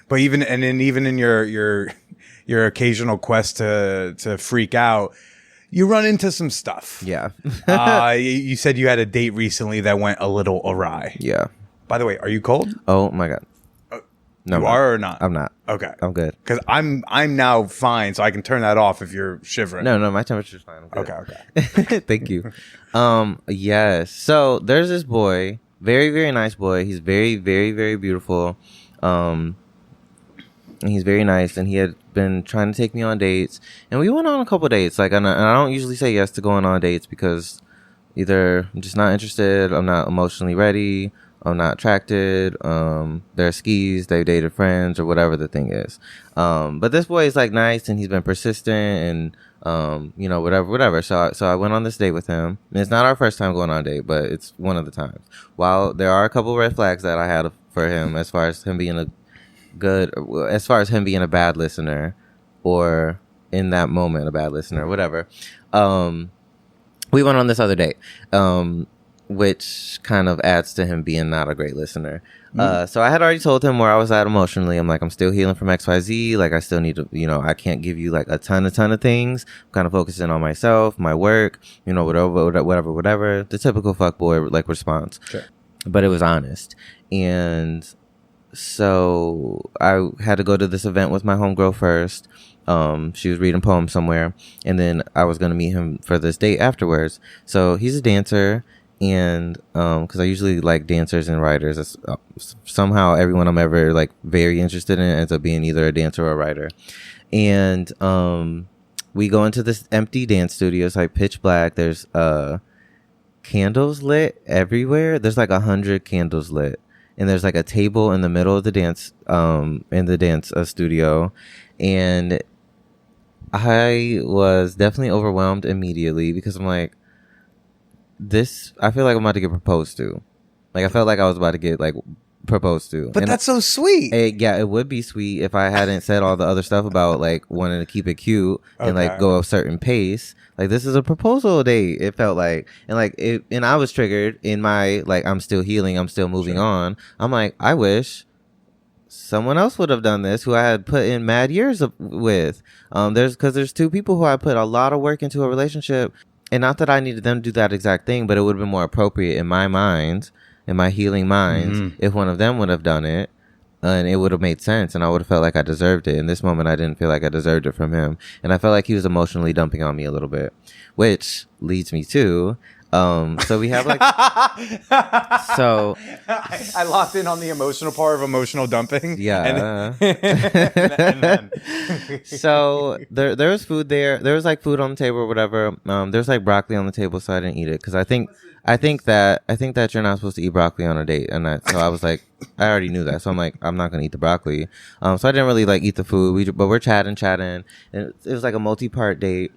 But even in your occasional quest to freak out, you run into some stuff. Yeah. You said you had a date recently that went a little awry. Yeah. By the way, are you cold? Oh my God. No, you are or not? I'm not. Okay. I'm good. Because I'm now fine, so I can turn that off if you're shivering. No, my temperature's fine. Okay. Thank you. Yes. So there's this boy, very, very nice boy. He's very, very, very beautiful. And he's very nice, and he had been trying to take me on dates, and we went on a couple dates. Like, and I don't usually say yes to going on dates because either I'm just not interested, I'm not emotionally ready, I'm not attracted, they're skis, they've dated friends, or whatever the thing is. But this boy is like nice, and he's been persistent, and you know, whatever. So I went on this date with him, and it's not our first time going on a date, but it's one of the times. While there are a couple red flags that I had for him, as far as him being a bad listener, or in that moment a bad listener, whatever. We went on this other date, which kind of adds to him being not a great listener. So I had already told him where I was at emotionally. I'm like, I'm still healing from XYZ. Like, I still need to, you know, I can't give you like a ton of things. I'm kind of focusing on myself, my work, you know, whatever. The typical fuckboy like response. Sure. But it was honest. And so I had to go to this event with my homegirl first. She was reading poems somewhere, and then I was going to meet him for this date afterwards. So he's a dancer, and because I usually like dancers and writers, somehow everyone I'm ever like very interested in ends up being either a dancer or a writer. And we go into this empty dance studio. It's like pitch black. There's candles lit everywhere. There's like 100 candles lit, and there's like a table in the middle of the dance studio. And I was definitely overwhelmed immediately, because I'm like, I feel like I'm about to get proposed to. Like, I felt like I was about to get like proposed to. But that's so sweet. Yeah, it would be sweet if I hadn't said all the other stuff about like wanting to keep it cute and like go a certain pace. Like, this is a proposal date, it felt like. And I was triggered in my like, I'm still healing, I'm still moving on. I'm like, I wish someone else would have done this, who I had put in mad years with. There's two people who I put a lot of work into a relationship, and not that I needed them to do that exact thing, but it would have been more appropriate in my mind, in my healing mind, if one of them would have done it, and it would have made sense, and I would have felt like I deserved it. In this moment, I didn't feel like I deserved it from him, and I felt like he was emotionally dumping on me a little bit, which leads me to so we have like so I locked in on the emotional part of emotional dumping. Yeah. And then So there was food there. There was like food on the table or whatever. There's like broccoli on the table, so I didn't eat it, because I think that you're not supposed to eat broccoli on a date, and so I was like, I already knew that, so I'm like, I'm not gonna eat the broccoli. So I didn't really like eat the food. But we're chatting, and it was like a multi-part date.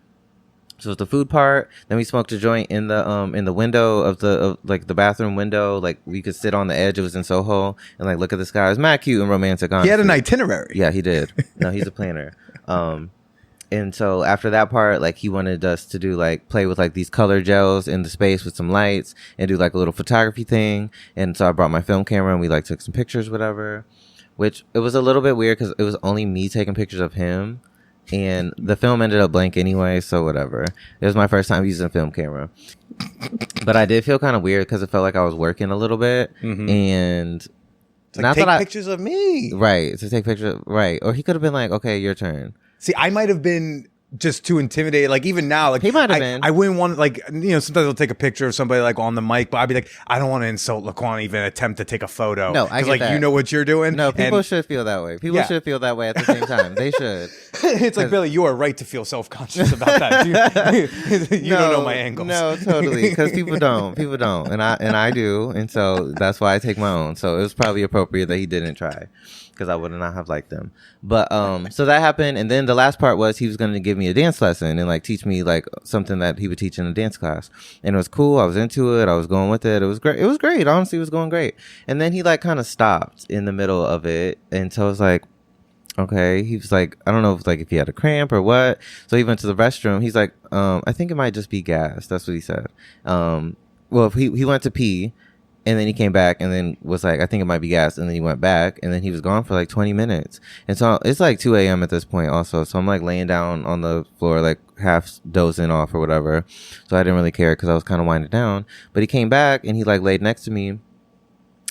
So it's the food part. Then we smoked a joint in the window of the bathroom window. Like, we could sit on the edge. It was in Soho, and like look at the sky. It was mad cute and romantic. Honestly. he had an itinerary. Yeah, he did. No, he's a planner. And so after that part, like, he wanted us to do like play with like these color gels in the space with some lights and do like a little photography thing. And so I brought my film camera, and we like took some pictures, whatever. Which it was a little bit weird, because it was only me taking pictures of him. And the film ended up blank anyway, so whatever. It was my first time using a film camera. But I did feel kind of weird, because it felt like I was working a little bit. And It's like, take pictures of me. Right, to take pictures. Right. Or he could have been like, okay, your turn. See, I might have been just too intimidated. Like, even now, like, He might have been. I wouldn't want, like, you know, sometimes I'll take a picture of somebody like on the mic, but I'd be like, I don't want to insult LaQuann, even attempt to take a photo. No, I get like, that. you know what you're doing. No, people should feel that way. People should feel that way at the same time. They should. It's like, Billy, you are right to feel self-conscious about that. You don't know my angles. No, totally. Because people don't, and I do, and so that's why I take my own. So it was probably appropriate that he didn't try, because I would not have liked them. But so that happened, and then the last part was he was going to give me a dance lesson and like teach me like something that he would teach in a dance class, and it was cool. I was into it. I was going with it. It was great. Honestly, it was going great. And then he like kind of stopped in the middle of it, and so I was like, okay. He was like, I don't know if he had a cramp or what. So he went to the restroom. He's like, I think it might just be gas. That's what he said. Well, he went to pee. And then he came back and then was like, I think it might be gas. And then he went back, and then he was gone for like 20 minutes. And so it's like 2 a.m. at this point also. So I'm like laying down on the floor, like half dozing off or whatever. So I didn't really care, because I was kind of winding down. But he came back, and he like laid next to me.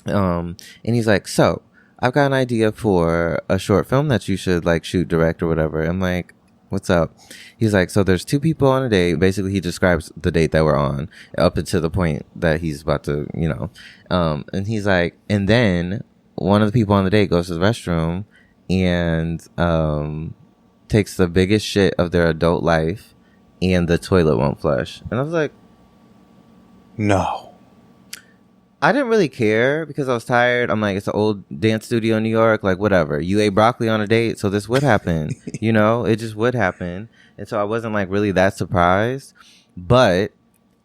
And he's like, so I've got an idea for a short film that you should like shoot, direct, or whatever. I'm like, what's up? He's like, so there's two people on a date. Basically, he describes the date that we're on up until the point that he's about to, you know. And he's like, and then one of the people on the date goes to the restroom and takes the biggest shit of their adult life, and the toilet won't flush. And I was like, No. I didn't really care because I was tired. I'm like, it's an old dance studio in New York. Like, whatever. You ate broccoli on a date, so this would happen. You know, it just would happen. And so I wasn't like really that surprised. But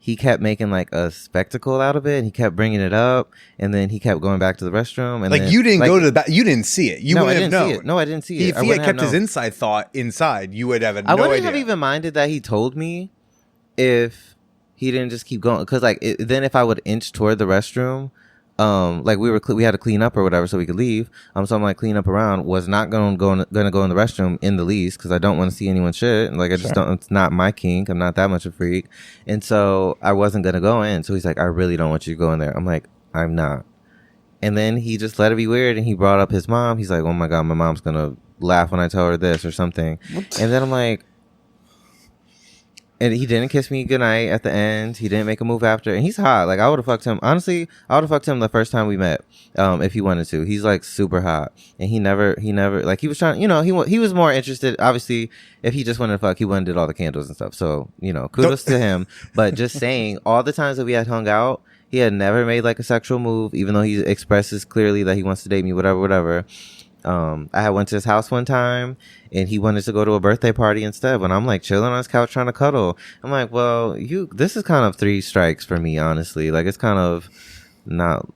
he kept making like a spectacle out of it, and he kept bringing it up, and then he kept going back to the restroom. And like, then, you didn't like, go to the back. You didn't see it. You no, wouldn't have known. See it. No, I didn't see it. If he had kept his inside thought inside, you would have no idea. I wouldn't have even minded that he told me if he didn't just keep going. Because like then if I would inch toward the restroom, like we had to clean up or whatever so we could leave. So I'm like, clean up around, was not gonna go in the restroom in the least because I don't want to see anyone's shit. Like I just don't. It's not my kink. I'm not that much a freak, and so I wasn't gonna go in. So he's like, I really don't want you to go in there. I'm like, I'm not. And then he just let it be weird, and he brought up his mom. He's like, oh my god, my mom's gonna laugh when I tell her this or something. What? And then I'm like. And he didn't kiss me goodnight at the end. He didn't make a move after. And he's hot. Like, I would have fucked him. Honestly, I would have fucked him the first time we met, if he wanted to. He's, like, super hot. And he never, like, he was trying, you know, he was more interested. Obviously, if he just wanted to fuck, he went and did all the candles and stuff. So, you know, kudos to him. But just saying, all the times that we had hung out, he had never made, like, a sexual move, even though he expresses clearly that he wants to date me, whatever. I had went to his house one time and he wanted to go to a birthday party instead when I'm like chilling on his couch trying to cuddle. I'm like, well, this is kind of 3 strikes for me, honestly. Like, it's kind of not.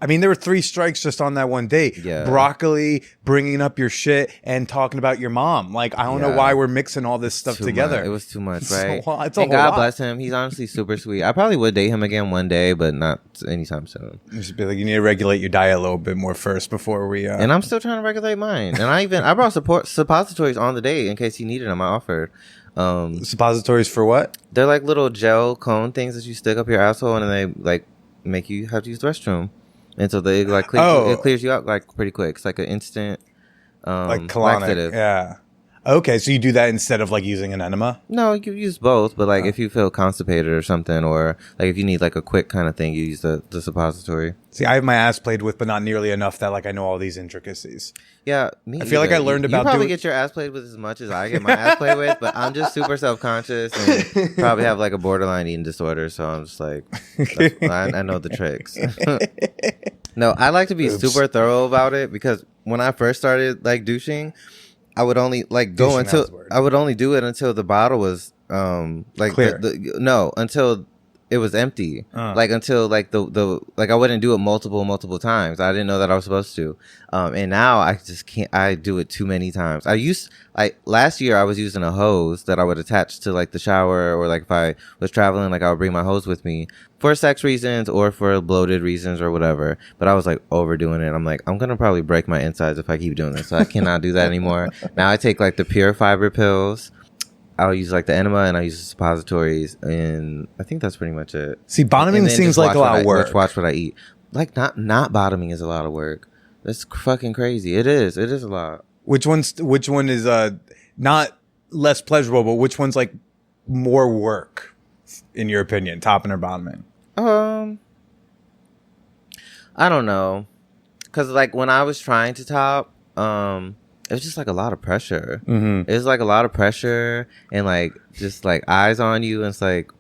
I mean, there were 3 strikes just on that one date. Yeah. Broccoli, bringing up your shit, and talking about your mom. Like, I don't know why we're mixing all this stuff together. Much. It was too much, right? It's a and whole God lot. bless him. He's honestly super sweet. I probably would date him again one day, but not anytime soon. You should be like, you need to regulate your diet a little bit more first before we... And I'm still trying to regulate mine. And I brought suppositories on the date in case he needed them. I offered. Suppositories for what? They're like little gel cone things that you stick up your asshole and then they like make you have to use the restroom. And so they like it clears you out like pretty quick. It's like an instant like colonic laxative. Yeah. Okay, so you do that instead of like using an enema? No, you use both, but like if you feel constipated or something, or like if you need like a quick kind of thing, you use the suppository. See, I have my ass played with, but not nearly enough that like I know all these intricacies. Yeah, I feel like I learned about. You probably get your ass played with as much as I get my ass played with, but I'm just super self-conscious and probably have like a borderline eating disorder. So I'm just like, I know the tricks. No, I like to be super thorough about it because when I first started like douching, I would only like go I would only do it until the bottle was like clear. Until it was empty. Like until like the like I wouldn't do it multiple times. I didn't know that I was supposed to. And now I just can't. I do it too many times. Last year I was using a hose that I would attach to like the shower, or like if I was traveling, like I would bring my hose with me for sex reasons or for bloated reasons or whatever. But I was like overdoing it. I'm like, I'm gonna probably break my insides if I keep doing this. So I cannot do that anymore. Now I take like the pure fiber pills. I'll use like the enema and I use the suppositories, and I think that's pretty much it. See, bottoming seems like a lot of work. Watch what I eat. Like not bottoming is a lot of work. That's fucking crazy. It is a lot. Which one is not less pleasurable, but which one's like more work in your opinion, topping or bottoming? I don't know, because like when I was trying to top, it was just like a lot of pressure. Mm-hmm. It was like a lot of pressure and like just like eyes on you. And it's like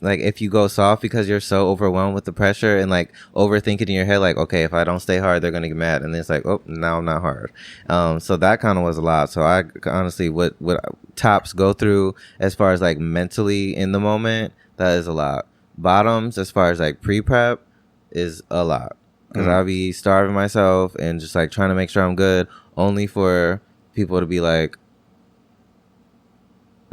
if you go soft because you're so overwhelmed with the pressure and like overthinking in your head, like, okay, if I don't stay hard, they're going to get mad. And then it's like, oh, now I'm not hard. So that kind of was a lot. So I honestly, what tops go through as far as like mentally in the moment, that is a lot. Bottoms, as far as like pre-prep, is a lot. Because I'll be starving myself and just like trying to make sure I'm good, only for people to be like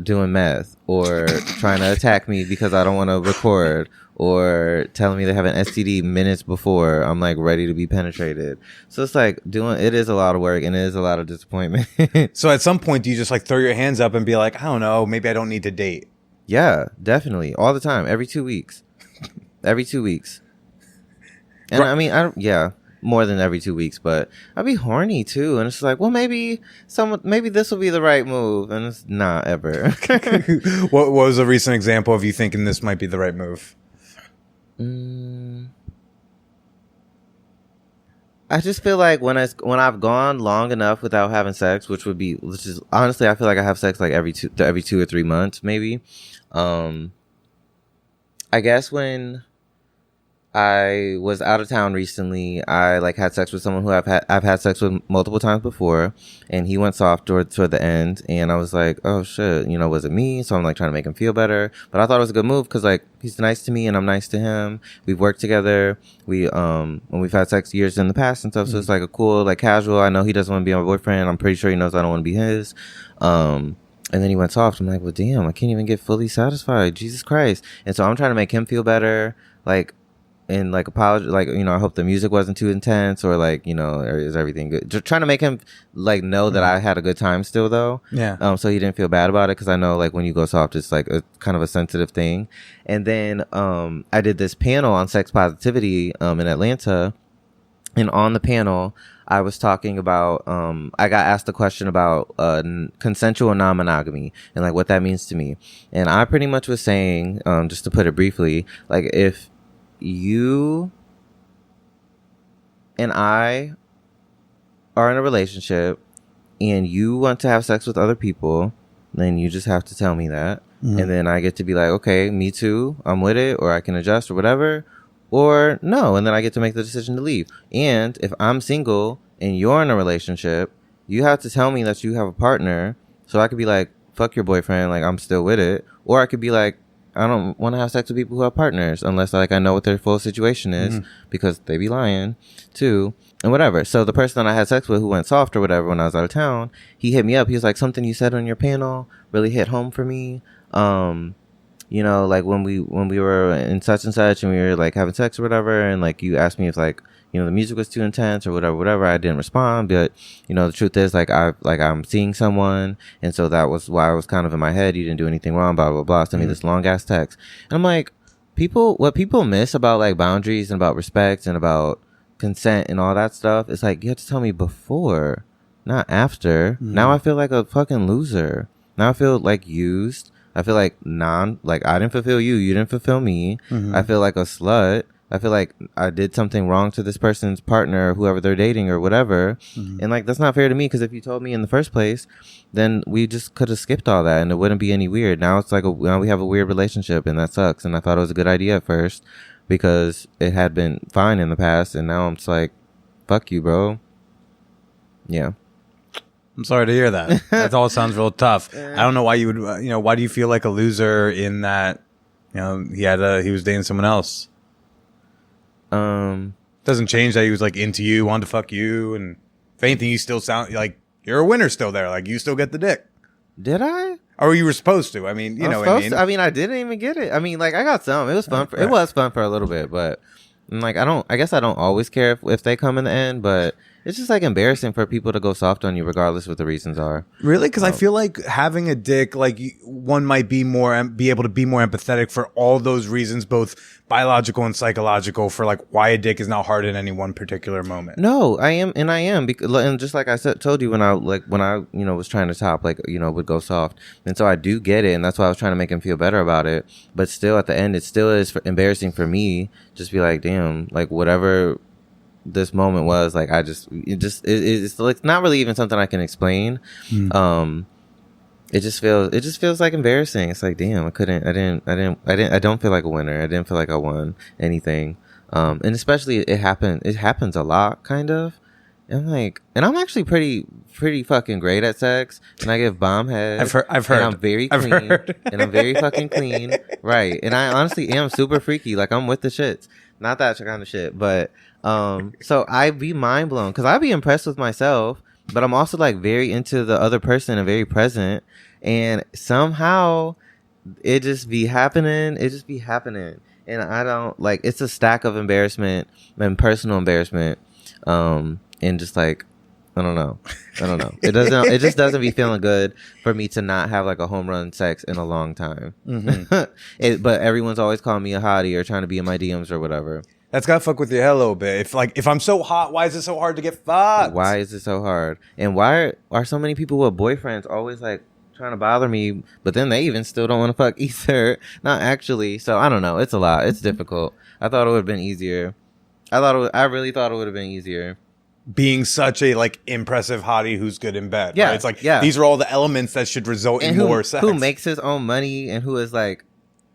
doing meth or trying to attack me because I don't want to record, or telling me they have an STD minutes before I'm like ready to be penetrated. So it's like it is a lot of work and it is a lot of disappointment. So at some point, do you just like throw your hands up and be like, I don't know, maybe I don't need to date? Yeah, definitely. All the time. Every 2 weeks. Every 2 weeks. And I mean, more than every 2 weeks, but I'd be horny too. And it's like, well, maybe this will be the right move. And it's not ever. What was a recent example of you thinking this might be the right move? I just feel like when I've gone long enough without having sex, which is honestly, I feel like I have sex like every 2 or 3 months, maybe. I guess when I was out of town recently, I like had sex with someone who I've had sex with multiple times before, and he went soft toward the end, and I was like, oh shit, was it me? So I'm like trying to make him feel better, but I thought it was a good move because like he's nice to me and I'm nice to him. We've worked together. And we've had sex years in the past and stuff, so it's like a cool like casual. I know he doesn't want to be my boyfriend. I'm pretty sure he knows I don't want to be his. And then he went soft. I'm like, well, damn, I can't even get fully satisfied. Jesus Christ. And so I'm trying to make him feel better, like. And like apology, like I hope the music wasn't too intense, or like or is everything good? Just trying to make him like know that I had a good time still, though. Yeah. So he didn't feel bad about it, because I know like when you go soft, it's like a kind of a sensitive thing. And then I did this panel on sex positivity in Atlanta, and on the panel I was talking about I got asked a question about consensual non-monogamy and like what that means to me, and I pretty much was saying, just to put it briefly, like if you and I are in a relationship and you want to have sex with other people, then you just have to tell me that. And then I get to be like, okay, me too, I'm with it, or I can adjust or whatever, or no, and then I get to make the decision to leave. And if I'm single and you're in a relationship, you have to tell me that you have a partner, so I could be like, fuck your boyfriend, like I'm still with it. Or I could be like, I don't want to have sex with people who have partners unless like I know what their full situation is, because they be lying too and whatever. So the person that I had sex with who went soft or whatever when I was out of town, he hit me up. He was like, something you said on your panel really hit home for me. Like when we were in such and such and we were like having sex or whatever, and like you asked me if like the music was too intense or whatever, I didn't respond. But the truth is like I'm seeing someone, and so that was why I was kind of in my head. You didn't do anything wrong, blah blah blah. Send me this long ass text, and I'm like, what people miss about like boundaries and about respect and about consent and all that stuff, it's like you have to tell me before, not after. Now I feel like a fucking loser. Now I feel like used. I feel like I didn't fulfill you, you didn't fulfill me. I feel like a slut. I feel like I did something wrong to this person's partner, whoever they're dating or whatever. And like, that's not fair to me, because if you told me in the first place, then we just could have skipped all that and it wouldn't be any weird. Now it's like, now we have a weird relationship, and that sucks. And I thought it was a good idea at first because it had been fine in the past. And now I'm just like, fuck you, bro. Yeah. I'm sorry to hear that. That all sounds real tough. I don't know why you would, why do you feel like a loser in that, he was dating someone else? Doesn't change that he was like into you, wanted to fuck you, and if anything, you still sound like you're a winner still there. Like you still get the dick. Did I? Or you were supposed to. I mean, you know what I mean? I mean, I didn't even get it. I mean, like I got some. It was fun. It was fun for a little bit, but like I guess I don't always care if they come in the end, but it's just like embarrassing for people to go soft on you regardless what the reasons are. Really? Because I feel like having a dick, like one might be able to be more empathetic for all those reasons, both biological and psychological, for like why a dick is not hard in any one particular moment. No, I am, and just like I told you when I was trying to top, like would go soft, and so I do get it, and that's why I was trying to make him feel better about it. But still, at the end, it still is embarrassing for me. Just be like, damn, like whatever this moment was, like it's like not really even something I can explain. It just feels like embarrassing. It's like, damn, I don't feel like a winner. I didn't feel like I won anything. And especially it happens a lot, kind of. And I'm actually pretty fucking great at sex, and I give bomb head. I've heard. And I'm very clean, and I'm very fucking clean, right? And I honestly am super freaky. Like I'm with the shits, not that kind of shit, but so I be mind blown because I be impressed with myself, but I'm also like very into the other person and very present, and somehow it just be happening. And I don't like, it's a stack of embarrassment and personal embarrassment. And just like, I don't know. It just doesn't be feeling good for me to not have like a home run sex in a long time. But everyone's always calling me a hottie or trying to be in my DMs or whatever. That's gotta fuck with your head a little bit. If I'm so hot, why is it so hard to get fucked? Why is it so hard? And why are so many people with boyfriends always like trying to bother me, but then they even still don't want to fuck either? Not actually. So I don't know. It's a lot. It's difficult. I thought it would have been easier. I really thought it would have been easier. Being such a like impressive hottie who's good in bed. Yeah. Right? It's like, yeah. These are all the elements that should result in more sex. Who makes his own money and who is like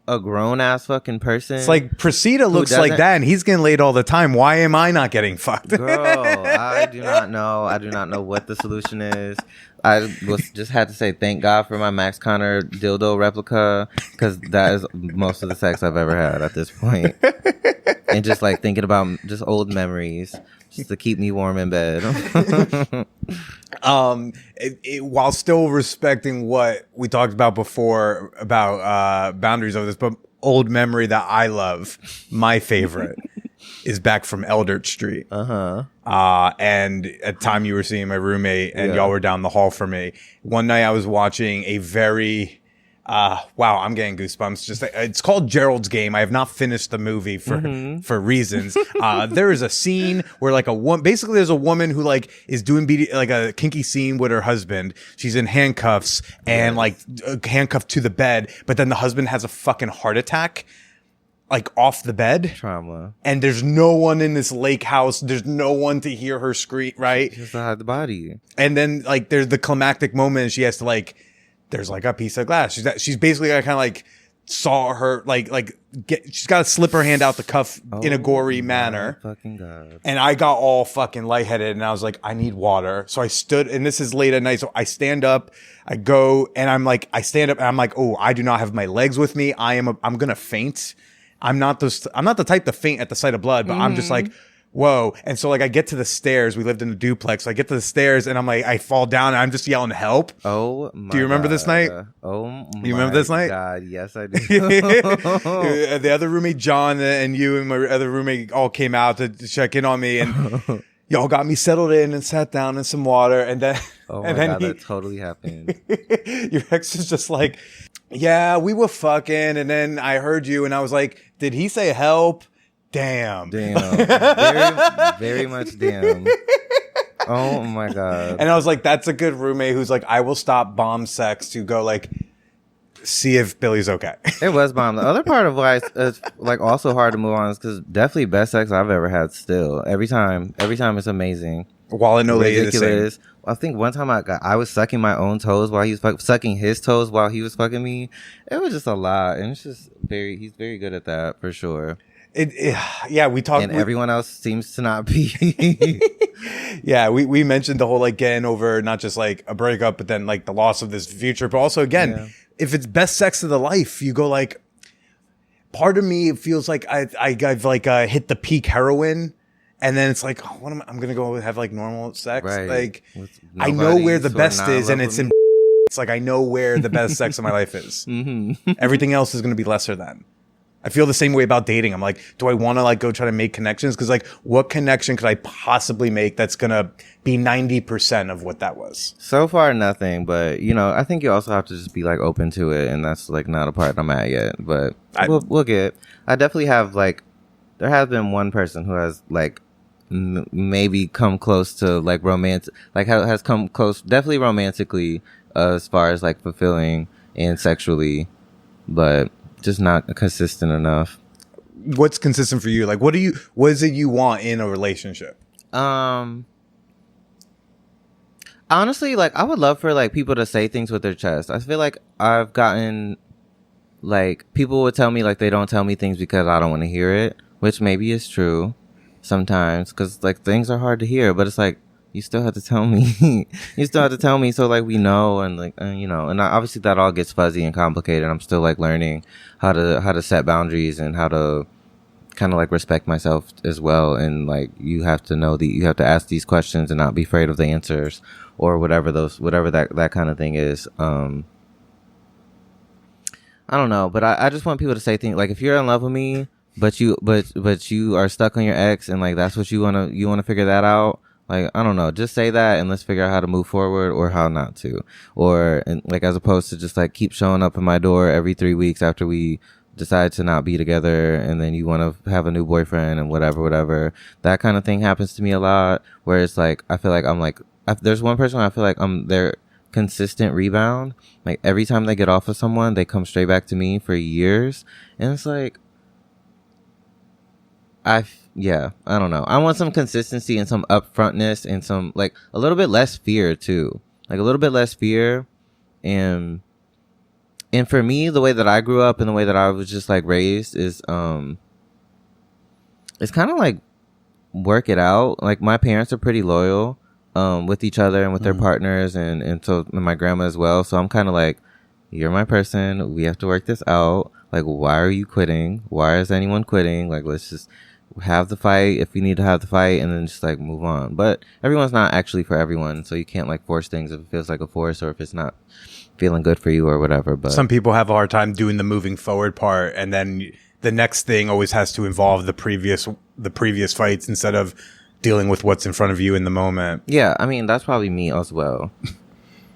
a grown ass fucking person. It's like Presida looks like that, and he's getting laid all the time. Why am I not getting fucked? Girl, I do not know. I do not know what the solution is. I just had to say thank God for my Max Connor dildo replica, because that is most of the sex I've ever had at this point. And just like thinking about just old memories, just to keep me warm in bed. While still respecting what we talked about before about boundaries of this, but old memory that I love, my favorite, is back from Eldert Street. And at the time you were seeing my roommate, and y'all were down the hall from me. One night I was watching a very wow, I'm getting goosebumps. Just it's called Gerald's Game. I have not finished the movie for reasons. There is a scene where like basically there's a woman who like is doing like a kinky scene with her husband. She's in handcuffs and like handcuffed to the bed, but then the husband has a fucking heart attack. Like off the bed. Trauma. And there's no one in this lake house. There's no one to hear her scream, right? Just to hide the body. And then like there's the climactic moment, and she has to like, there's like a piece of glass. She's basically kind of like saw her she's got to slip her hand out the cuff in a gory manner. Fucking God. And I got all fucking lightheaded, and I was like, I need water. So I stood, and this is late at night. So I stand up, I go, and I stand up, and I'm like, oh, I do not have my legs with me. I'm going to faint. I'm not the type to faint at the sight of blood, but I'm just like, whoa. And so like I get to the stairs. We lived in a duplex. So I get to the stairs, and I'm like, I fall down, and I'm just yelling help. Oh my Do you remember this night? Oh my You remember this night? God, yes I do. The other roommate, John, and you and my other roommate all came out to check in on me, and y'all got me settled in and sat down in some water, and then God, that totally happened. Your ex is just like, yeah, we were fucking, and then I heard you, and I was like, did he say help? Damn. Very, very much damn. Oh my God. And I was like, that's a good roommate who's like, I will stop bomb sex to go like see if Billy's okay. It was bomb. The other part of why it's like also hard to move on is because definitely best sex I've ever had still. Every time it's amazing. While I know ridiculous. I think one time I was sucking my own toes while he was sucking his toes while he was fucking me. It was just a lot, and it's just he's very good at that for sure. Yeah, we talked, and everyone else seems to not be. Yeah, we mentioned the whole like getting over not just like a breakup, but then like the loss of this future, but also again, if it's best sex of the life, you go like. Part of me it feels like I've like hit the peak heroin. And then it's like, oh, I'm going to go have like normal sex. Right. Like, I know where the best is, and it's in. It's like I know where the best sex of my life is. Everything else is going to be lesser than. I feel the same way about dating. I'm like, do I want to like go try to make connections? Because like, what connection could I possibly make that's going to be 90% of what that was? So far, nothing. But I think you also have to just be like open to it, and that's like not a part I'm at yet. But we'll get. I definitely have like. There has been one person who has like. Maybe come close to like romantic, like has come close, definitely romantically, as far as like fulfilling and sexually, but just not consistent enough. What's consistent for you? Like, what is it you want in a relationship? Honestly, like I would love for like people to say things with their chest. I feel like I've gotten like people would tell me like they don't tell me things because I don't want to hear it, which maybe is true. Sometimes, because like things are hard to hear, but it's like you still have to tell me. You still have to tell me so like we know, and like and obviously that all gets fuzzy and complicated. I'm still like learning how to set boundaries and how to kind of like respect myself as well. And like you have to know you have to ask these questions and not be afraid of the answers or whatever that kind of thing is. I don't know, but I just want people to say things like if you're in love with me. But you are stuck on your ex, and like that's what you wanna figure that out. Like I don't know, just say that, and let's figure out how to move forward or how not to, and like as opposed to just like keep showing up at my door every 3 weeks after we decide to not be together, and then you want to have a new boyfriend and whatever. That kind of thing happens to me a lot. Where it's like I feel like I'm like there's one person I feel like I'm their consistent rebound. Like every time they get off of someone, they come straight back to me for years, and it's like. I don't know. I want some consistency and some upfrontness and some like a little bit less fear too. Like a little bit less fear and And for me, the way that I grew up and the way that I was just like raised is it's kind of like work it out. Like my parents are pretty loyal with each other and with their partners, and so and my grandma as well. So I'm kind of like, you're my person. We have to work this out. Like, why are you quitting? Why is anyone quitting? Like, let's just have the fight if we need to have the fight, and then just like move on. But everyone's not actually for everyone, so you can't like force things if it feels like a force or if it's not feeling good for you or whatever. But some people have a hard time doing the moving forward part, and then the next thing always has to involve the previous fights instead of dealing with what's in front of you in the moment. Yeah, I mean, that's probably me as well.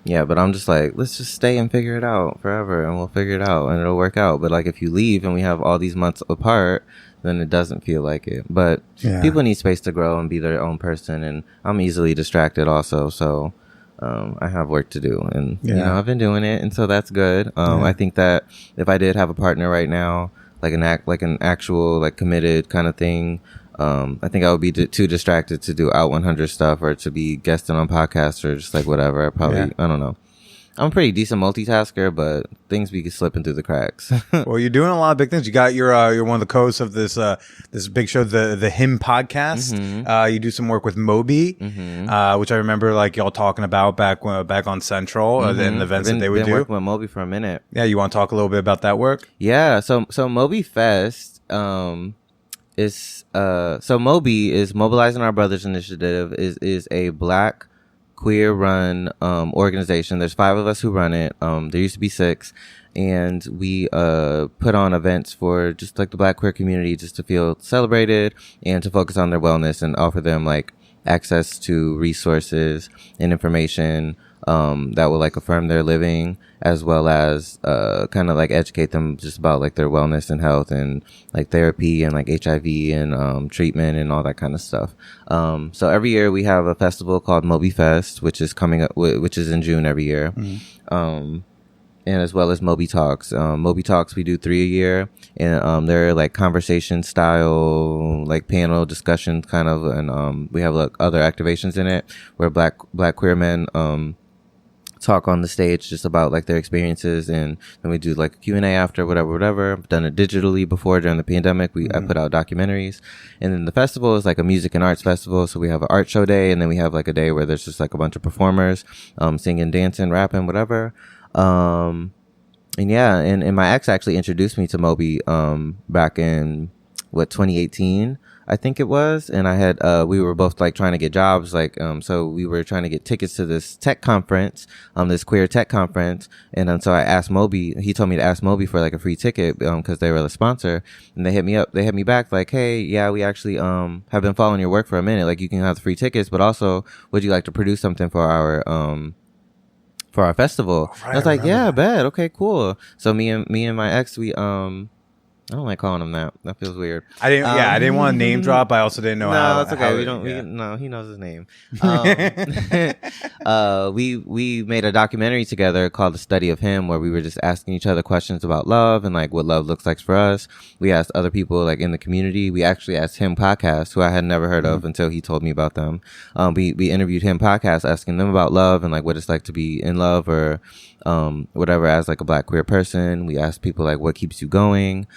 Yeah, but I'm just like, let's just stay and figure it out forever, and we'll figure it out, and it'll work out. But like, if you leave and we have all these months apart, then it doesn't feel like it. But people need space to grow and be their own person, and I'm easily distracted also, so I have work to do, and you know, I've been doing it, and so that's good. I think that if I did have a partner right now, like an actual like committed kind of thing, I think I would be too distracted to do out 100 stuff or to be guesting on podcasts or just like whatever. I probably I don't know. I'm a pretty decent multitasker, but things be slipping through the cracks. Well, you're doing a lot of big things. You got you're one of the co-hosts of this big show, the Him podcast. You do some work with Moby, which I remember like y'all talking about back on Central and the events that they would do. Working with Moby for a minute. Yeah, you want to talk a little bit about that work? Yeah, so Moby Fest is so Moby is Mobilizing Our Brothers Initiative is a Black queer run organization. There's 5 of us who run it. There used to be 6, and we put on events for just like the Black queer community, just to feel celebrated and to focus on their wellness and offer them like access to resources and information that will like affirm their living, as well as kind of like educate them just about like their wellness and health and like therapy and like HIV and treatment and all that kind of stuff. So every year we have a festival called Moby Fest, which is coming up, which is in June every year. And as well as Moby Talks. Moby Talks, we do 3 a year, and they're like conversation style, like panel discussions kind of, and we have like other activations in it where black queer men talk on the stage just about like their experiences, and then we do like a Q&A after, whatever. I've done it digitally before during the pandemic. I put out documentaries, and then the festival is like a music and arts festival. So we have an art show day, and then we have like a day where there's just like a bunch of performers, singing, dancing, rapping, whatever. And my ex actually introduced me to Moby, back in 2018. I think it was, and I had we were both like trying to get jobs, like so we were trying to get tickets to this tech conference, this queer tech conference, and so I asked Moby. He told me to ask Moby for like a free ticket because they were the sponsor, and they hit me back like, hey, yeah, we actually have been following your work for a minute, like you can have the free tickets, but also would you like to produce something for our festival? Right, I was like, yeah, bet, okay, cool. So me and my ex, we I don't like calling him that. That feels weird. I didn't want to name drop. I also didn't know how. No, that's okay. No, he knows his name. We made a documentary together called The Study of Him, where we were just asking each other questions about love and like what love looks like for us. We asked other people like in the community. We actually asked Him Podcast, who I had never heard of until he told me about them. We interviewed Him Podcast, asking them about love and like what it's like to be in love or whatever as like a Black queer person. We asked people like what keeps you going.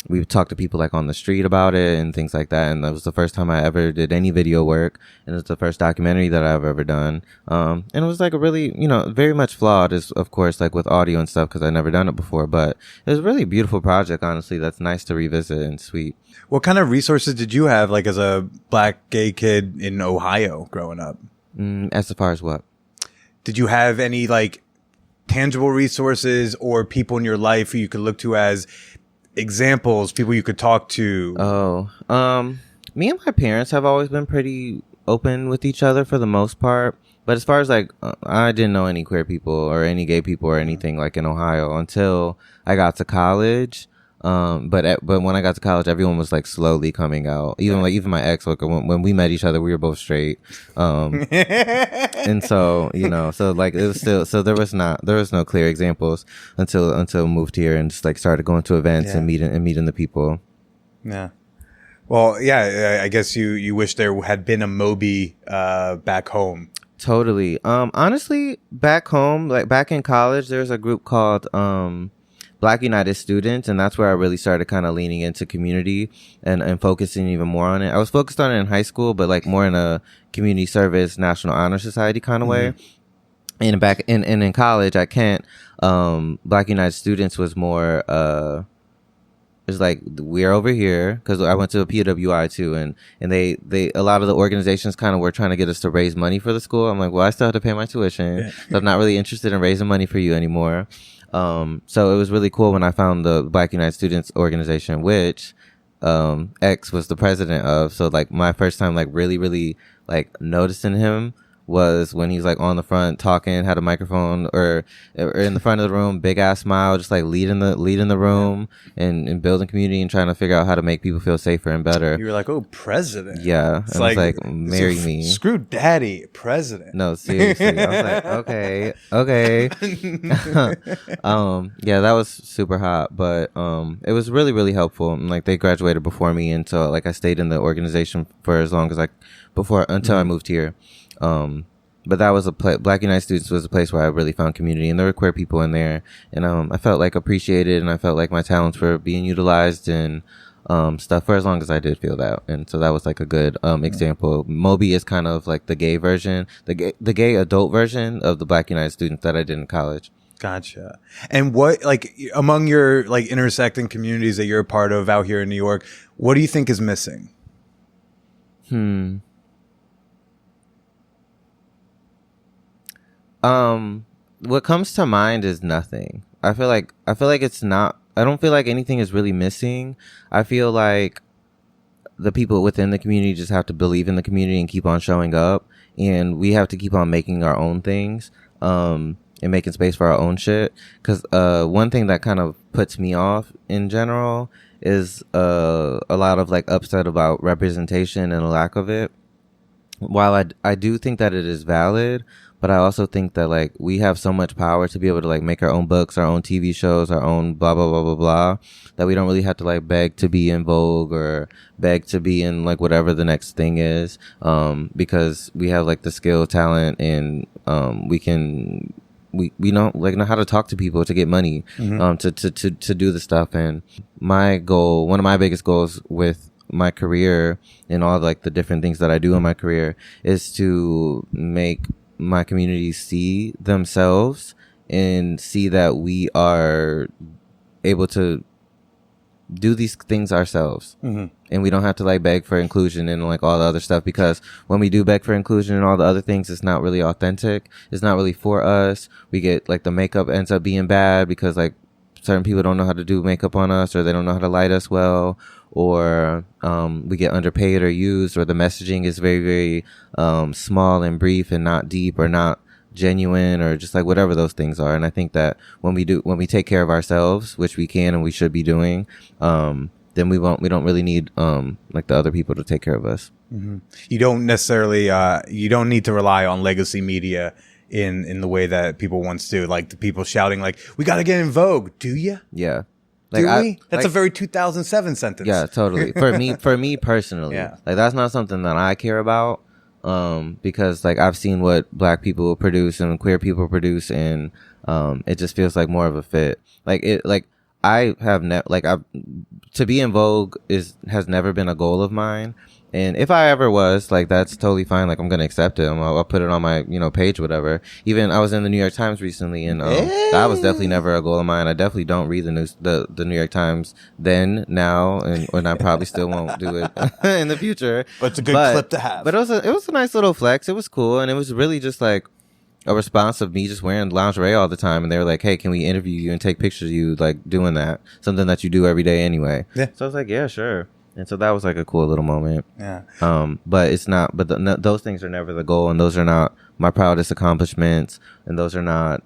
We talked to people like on the street about it and things like that, and that was the first time I ever did any video work, and it was the first documentary that I've ever done, and it was like a really, very much flawed, is of course like with audio and stuff because I'd never done it before, but it was a really beautiful project, honestly, that's nice to revisit and sweet. What kind of resources did you have like as a Black gay kid in Ohio growing up? As far as what? Did you have any like tangible resources or people in your life who you could look to as examples, people you could talk to? Me and my parents have always been pretty open with each other for the most part, but as far as like I didn't know any queer people or any gay people or anything like in Ohio until I got to college. But when I got to college, everyone was like slowly coming out. Even my ex, like when we met each other, we were both straight. And so, so like it was still, so there was no clear examples until we moved here and just like started going to events and meeting the people. Yeah. Well, yeah, I guess you wish there had been a Moby back home. Totally. Honestly, back home, like back in college, there's a group called Black United Students, and that's where I really started kind of leaning into community and focusing even more on it. I was focused on it in high school, but like more in a community service, National Honor Society kind of way. And back in college at Kent, Black United Students was more it's like we're over here because I went to a PWI too, and they a lot of the organizations kind of were trying to get us to raise money for the school. I'm like, well, I still have to pay my tuition, so I'm not really interested in raising money for you anymore. So it was really cool when I found the Black United Students organization, which X was the president of. So like my first time like really like noticing him was when he was like on the front talking, had a microphone or in the front of the room, big ass smile, just like leading the room and building community and trying to figure out how to make people feel safer and better. You were like, oh, president. Yeah. I was like, marry me. Screw daddy, president. No, seriously. I was like, okay. Yeah, that was super hot, but it was really helpful. And like they graduated before me, and so like I stayed in the organization for as long as until I moved here. But that was Black United Students was a place where I really found community, and there were queer people in there, and I felt like appreciated, and I felt like my talents were being utilized and stuff for as long as I did feel that. And so that was like a good example. Moby is kind of like the gay version, the gay adult version of the Black United Students that I did in college. Gotcha. And what, like, among your like intersecting communities that you're a part of out here in New York, what do you think is missing? What comes to mind is nothing. I feel like it's not, I don't feel like anything is really missing. I feel like the people within the community just have to believe in the community and keep on showing up, and we have to keep on making our own things, and making space for our own shit. Cause, one thing that kind of puts me off in general is, a lot of like upset about representation and a lack of it. While I do think that it is valid, but I also think that like we have so much power to be able to like make our own books, our own TV shows, our own blah blah blah blah blah, that we don't really have to like beg to be in Vogue or beg to be in like whatever the next thing is, because we have like the skill, talent, and we don't like know how to talk to people to get money, to do the stuff. And my goal, one of my biggest goals with my career and all like the different things that I do in my career, is to make my community see themselves and see that we are able to do these things ourselves, and we don't have to like beg for inclusion and like all the other stuff, because when we do beg for inclusion and all the other things, it's not really authentic, it's not really for us. We get like the makeup ends up being bad because like certain people don't know how to do makeup on us, or they don't know how to light us well, or we get underpaid or used, or the messaging is very small and brief and not deep or not genuine, or just like whatever those things are. And I think that when we take care of ourselves, which we can and we should be doing, then we don't really need like the other people to take care of us. You don't necessarily you don't need to rely on legacy media in the way that people once do, like the people shouting like, we got to get in Vogue. Do you? Yeah. Like, do we? That's a very 2007 sentence. Yeah, totally. For me personally, like that's not something that I care about, because like I've seen what Black people produce and queer people produce, and it just feels like more of a fit. Like it, like I have to be in Vogue has never been a goal of mine. And if I ever was, like, that's totally fine. Like, I'm going to accept it. I'll put it on my, page, whatever. Even I was in the New York Times recently, and that was definitely never a goal of mine. I definitely don't read the New York Times then, now, and I probably still won't do it in the future. But it's a good clip to have. But it was a nice little flex. It was cool, and it was really just like a response of me just wearing lingerie all the time, and they were like, hey, can we interview you and take pictures of you like doing that, something that you do every day anyway. So I was like, yeah, sure. And so that was like a cool little moment. But it's not, those things are never the goal, and those are not my proudest accomplishments, and those are not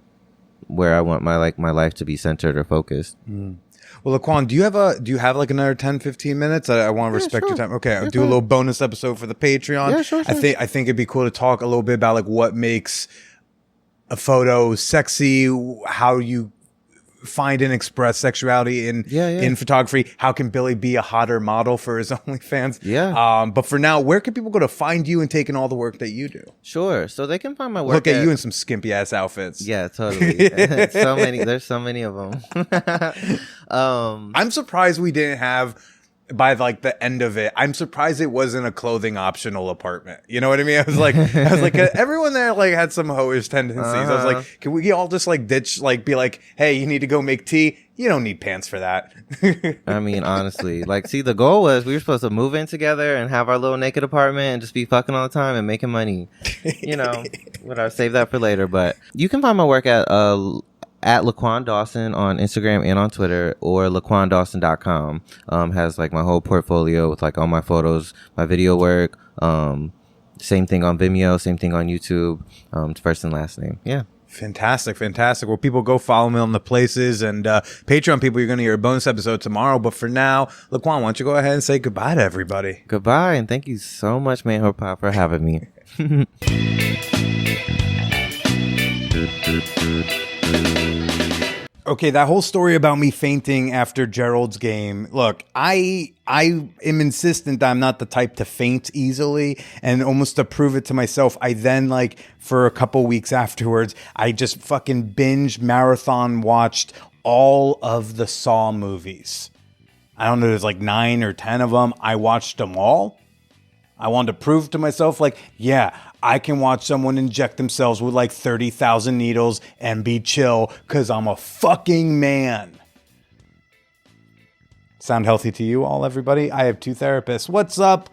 where I want my life to be centered or focused. Well, LaQuann, do you have like another 10, 15 minutes? I want to respect your time. Okay, I'll do a little bonus episode for the Patreon. Yeah, sure. I think it'd be cool to talk a little bit about like what makes a photo sexy, how you find and express sexuality in photography? How can Billy be a hotter model for his OnlyFans? Yeah. But for now, where can people go to find you and take in all the work that you do? Sure. So they can find my work. Look at you in some skimpy ass outfits. Yeah, totally. There's so many of them. I'm surprised we didn't have, by like the end of it, I'm surprised it wasn't a clothing optional apartment. You know what I mean? I was like, everyone there like had some hoish tendencies. I was like, can we all just like ditch, like be like, hey, you need to go make tea. You don't need pants for that. I mean, honestly, like, see, the goal was we were supposed to move in together and have our little naked apartment and just be fucking all the time and making money. You know, whatever, save that for later. But you can find my work at LaQuann Dawson on Instagram and on Twitter, or LaQuannDawson.com. Has like my whole portfolio with like all my photos, my video work. Same thing on Vimeo, same thing on YouTube. First and last name. Yeah. Fantastic. Well, people go follow me on the places, and Patreon people, you're going to hear a bonus episode tomorrow. But for now, LaQuann, why don't you go ahead and say goodbye to everybody? Goodbye, and thank you so much, Man Whore Pop, for having me. Okay, that whole story about me fainting after Gerald's game. Look, I am insistent that I'm not the type to faint easily, and almost to prove it to myself, I then, like, for a couple weeks afterwards, I just fucking binge marathon watched all of the Saw movies. I don't know, there's like 9 or 10 of them. I watched them all. I wanted to prove to myself, like, yeah, I can watch someone inject themselves with like 30,000 needles and be chill because I'm a fucking man. Sound healthy to you all, everybody? I have 2 therapists. What's up?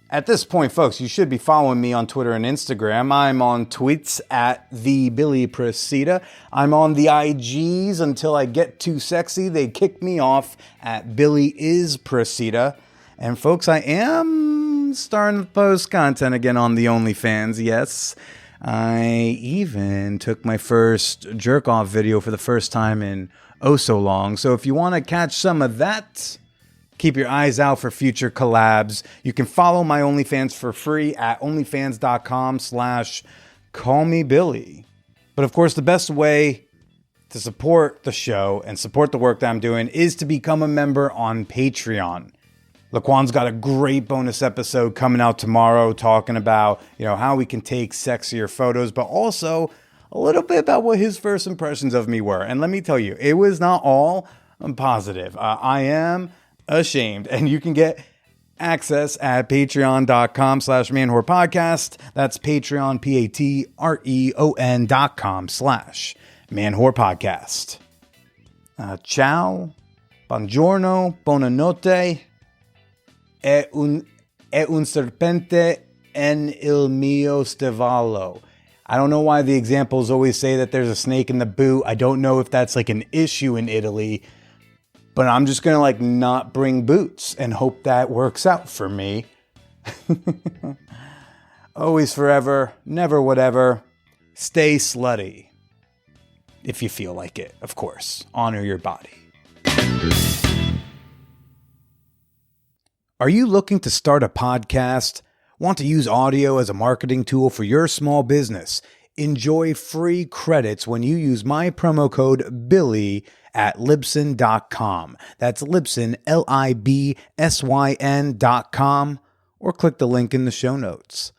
At this point, folks, you should be following me on Twitter and Instagram. I'm on tweets at @TheBillyPresida. I'm on the IGs until I get too sexy. They kick me off at BillyIsPresida. And folks, I am starting to post content again on the OnlyFans, yes. I even took my first jerk-off video for the first time in oh so long. So if you want to catch some of that, keep your eyes out for future collabs. You can follow my OnlyFans for free at onlyfans.com/callmebilly. But of course, the best way to support the show and support the work that I'm doing is to become a member on Patreon. LaQuann's got a great bonus episode coming out tomorrow talking about, you know, how we can take sexier photos, but also a little bit about what his first impressions of me were. And let me tell you, it was not all positive. I am ashamed. And you can get access at patreon.com/manwhorepodcast. That's Patreon, patreon.com/manwhorepodcast. Ciao, buongiorno, buonanotte. È un serpente en il mio stivalo. I don't know why the examples always say that there's a snake in the boot. I don't know if that's like an issue in Italy, but I'm just going to like not bring boots and hope that works out for me. Always forever, never whatever. Stay slutty. If you feel like it, of course. Honor your body. Are you looking to start a podcast? Want to use audio as a marketing tool for your small business? Enjoy free credits when you use my promo code Billy at Libsyn.com. That's Libsyn, Libsyn.com, or click the link in the show notes.